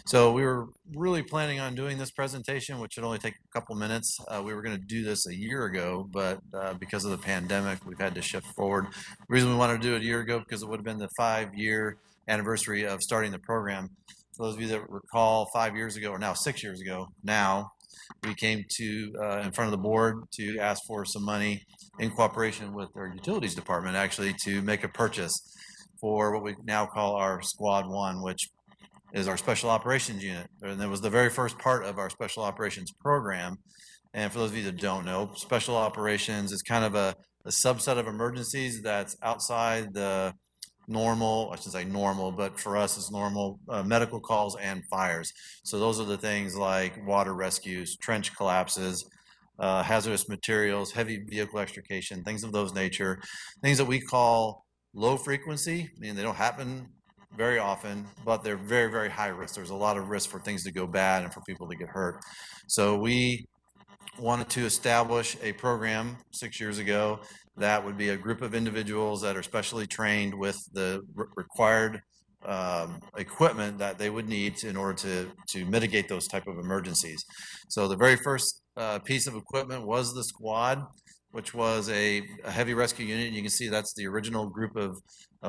So we were really planning on doing this presentation, which should only take a couple minutes. We were going to do this a year ago, but because of the pandemic, we've had to shift forward. The reason we wanted to do it a year ago, because it would have been the 5-year anniversary of starting the program. For those of you that recall, 5 years ago, or now 6 years ago now, we came to in front of the board to ask for some money in cooperation with our utilities department, actually, to make a purchase for what we now call our Squad 1, which is our Special Operations Unit. And that was the very first part of our Special Operations program. And for those of you that don't know, Special Operations is kind of a subset of emergencies that's outside the normal, I shouldn't say normal, but for us it's normal medical calls and fires. So those are the things like water rescues, trench collapses, hazardous materials, heavy vehicle extrication, things of those nature, things that we call low frequency. I mean, they don't happen very often, but they're very, very high risk. There's a lot of risk for things to go bad and for people to get hurt. So we wanted to establish a program 6 years ago that would be a group of individuals that are specially trained with the required equipment that they would need in order to mitigate those type of emergencies. So the very first piece of equipment was the squad, which was a heavy rescue unit. You can see that's the original group of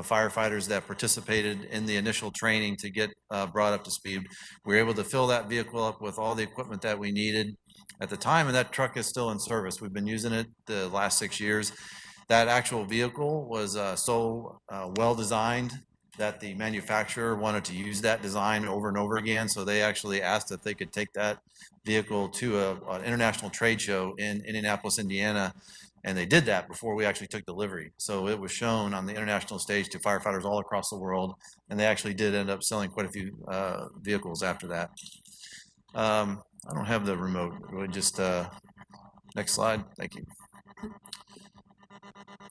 firefighters that participated in the initial training to get brought up to speed. We were able to fill that vehicle up with all the equipment that we needed at the time, and that truck is still in service. We've been using it the last 6 years. That actual vehicle was so well designed that the manufacturer wanted to use that design over and over again. So they actually asked if they could take that vehicle to an international trade show in Indianapolis, Indiana. And they did that before we actually took delivery. So it was shown on the international stage to firefighters all across the world. And they actually did end up selling quite a few vehicles after that. I don't have the remote. Really just next slide. Thank you.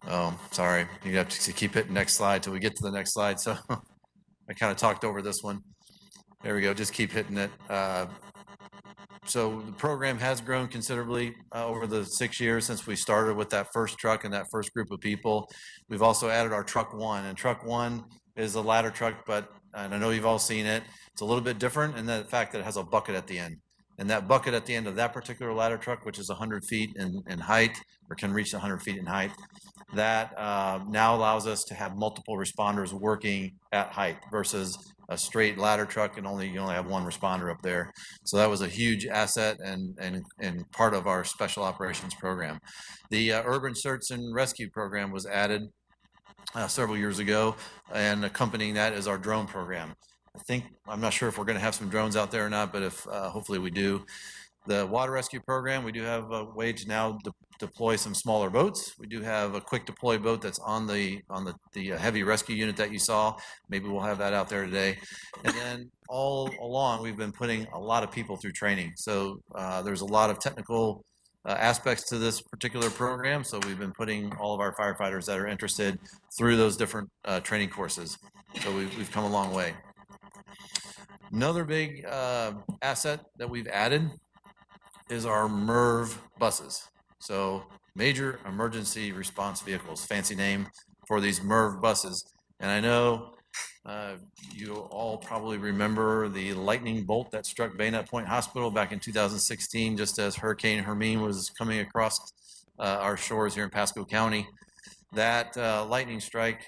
Oh, sorry. You have to keep hitting next slide till we get to the next slide. So I kind of talked over this one. There we go. Just keep hitting it. So the program has grown considerably over the 6 years since we started with that first truck and that first group of people. We've also added our Truck One, and Truck One is a ladder truck, but and I know you've all seen it. It's a little bit different in the fact that it has a bucket at the end. And that bucket at the end of that particular ladder truck, which is 100 feet in height, or can reach 100 feet in height, that now allows us to have multiple responders working at height versus a straight ladder truck and you only have one responder up there. So that was a huge asset and part of our special operations program. The urban search and rescue program was added several years ago, and accompanying that is our drone program. I'm not sure if we're going to have some drones out there or not, but if hopefully we do. The water rescue program, we do have a way to now deploy some smaller boats. We do have a quick deploy boat that's on the heavy rescue unit that you saw. Maybe we'll have that out there today. And then all along, we've been putting a lot of people through training. So there's a lot of technical aspects to this particular program. So we've been putting all of our firefighters that are interested through those different training courses. So we've come a long way. Another big asset that we've added is our MERV buses. So major emergency response vehicles, fancy name for these MERV buses. And I know you all probably remember the lightning bolt that struck Bayonet Point Hospital back in 2016, just as Hurricane Hermine was coming across our shores here in Pasco County. That lightning strike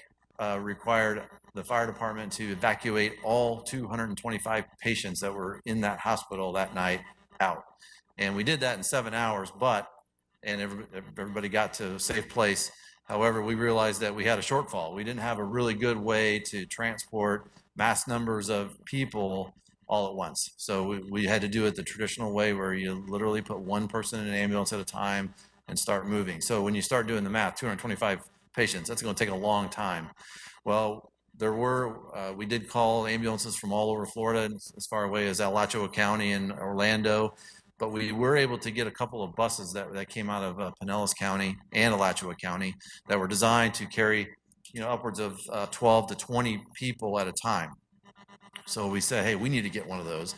required the fire department to evacuate all 225 patients that were in that hospital that night out. And we did that in 7 hours, and everybody got to a safe place. However, we realized that we had a shortfall. We didn't have a really good way to transport mass numbers of people all at once. So we had to do it the traditional way, where you literally put one person in an ambulance at a time and start moving. So when you start doing the math, 225 patients, that's going to take a long time. Well, we did call ambulances from all over Florida, as far away as Alachua County and Orlando, but we were able to get a couple of buses that came out of Pinellas County and Alachua County that were designed to carry, upwards of 12 to 20 people at a time. So we said, hey, we need to get one of those.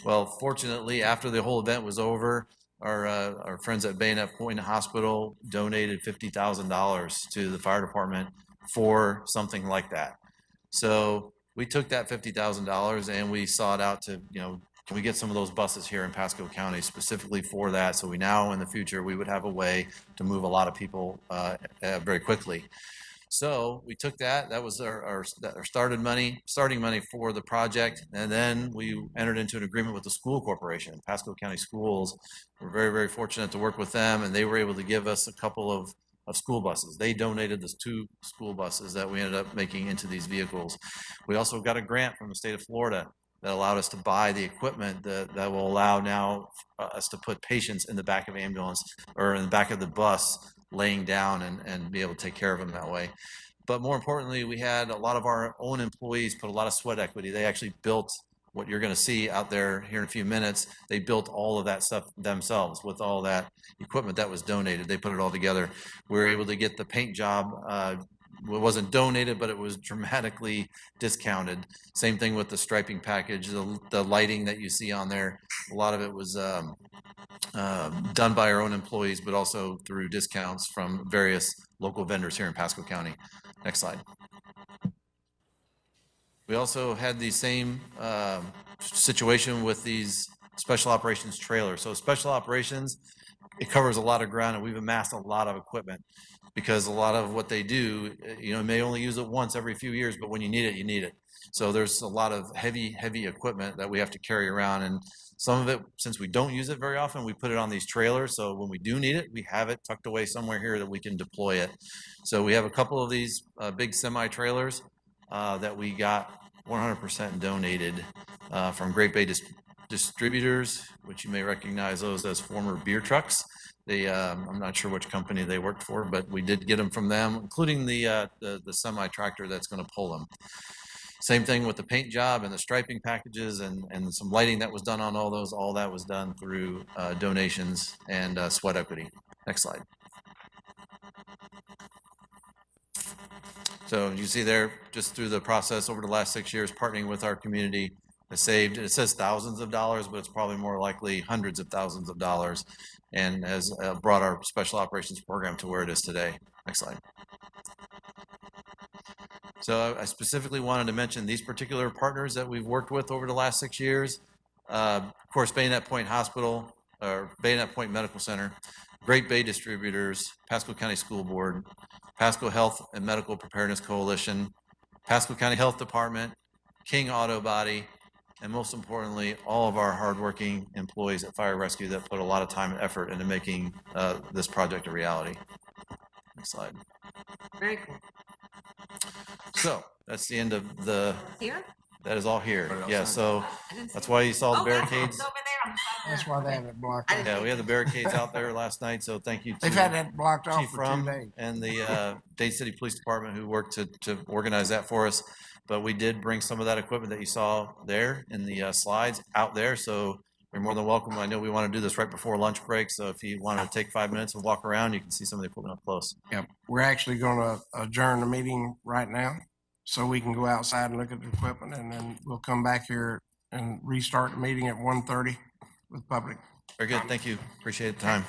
Well, fortunately, after the whole event was over, our friends at Bayonet Point Hospital donated $50,000 to the fire department for something like that. So we took that $50,000 and we sought out to, can we get some of those buses here in Pasco County specifically for that? So we now, in the future, we would have a way to move a lot of people very quickly. So we took that. That was our starting money for the project. And then we entered into an agreement with the school corporation, Pasco County Schools. We're very, very fortunate to work with them, and they were able to give us a couple of school buses. They donated us 2 school buses that we ended up making into these vehicles. We also got a grant from the state of Florida that allowed us to buy the equipment that will allow now us to put patients in the back of ambulance or in the back of the bus laying down and be able to take care of them that way. But more importantly, we had a lot of our own employees put a lot of sweat equity. They actually built what you're going to see out there here in a few minutes. They built all of that stuff themselves with all that equipment that was donated. They put it all together. We were able to get the paint job. It wasn't donated, but it was dramatically discounted. Same thing with the striping package, the lighting that you see on there. A lot of it was done by our own employees, but also through discounts from various local vendors here in Pasco County. Next slide. We also had the same situation with these special operations trailers. So special operations, it covers a lot of ground, and we've amassed a lot of equipment because a lot of what they do, you may only use it once every few years, but when you need it, you need it. So there's a lot of heavy equipment that we have to carry around, and some of it, since we don't use it very often, we put it on these trailers. So when we do need it, we have it tucked away somewhere here that we can deploy it. So we have a couple of these big semi-trailers that we got 100% donated from Great Bay Distributors, which you may recognize those as former beer trucks. I'm not sure which company they worked for, but we did get them from them, including the semi-tractor that's going to pull them. Same thing with the paint job and the striping packages and some lighting that was done on all those. All that was done through donations and sweat equity. Next slide. So you see there, just through the process over the last 6 years, partnering with our community has saved, it says thousands of dollars, but it's probably more likely hundreds of thousands of dollars, and has brought our special operations program to where it is today. Next slide. So I specifically wanted to mention these particular partners that we've worked with over the last 6 years. Of course, Bayonet Point Hospital, or Bayonet Point Medical Center, Great Bay Distributors, Pasco County School Board, Pasco Health and Medical Preparedness Coalition, Pasco County Health Department, King Auto Body, and most importantly, all of our hardworking employees at Fire Rescue that put a lot of time and effort into making this project a reality. Next slide. Very cool. So that's the end of the. Here? That is all here. Yeah. So that's why you saw the barricades. That's why they have it blocked off. Yeah, we had the barricades out there last night. So thank you to They've had that blocked off Chief for 2 Rum days. and the Dade City Police Department who worked to organize that for us. But we did bring some of that equipment that you saw there in the slides out there. So you're more than welcome. I know we want to do this right before lunch break. So if you want to take 5 minutes and walk around, you can see some of the equipment up close. Yep. We're actually going to adjourn the meeting right now so we can go outside and look at the equipment, and then we'll come back here and restart the meeting at 1:30 with public. Very good. Thank you. Appreciate the time.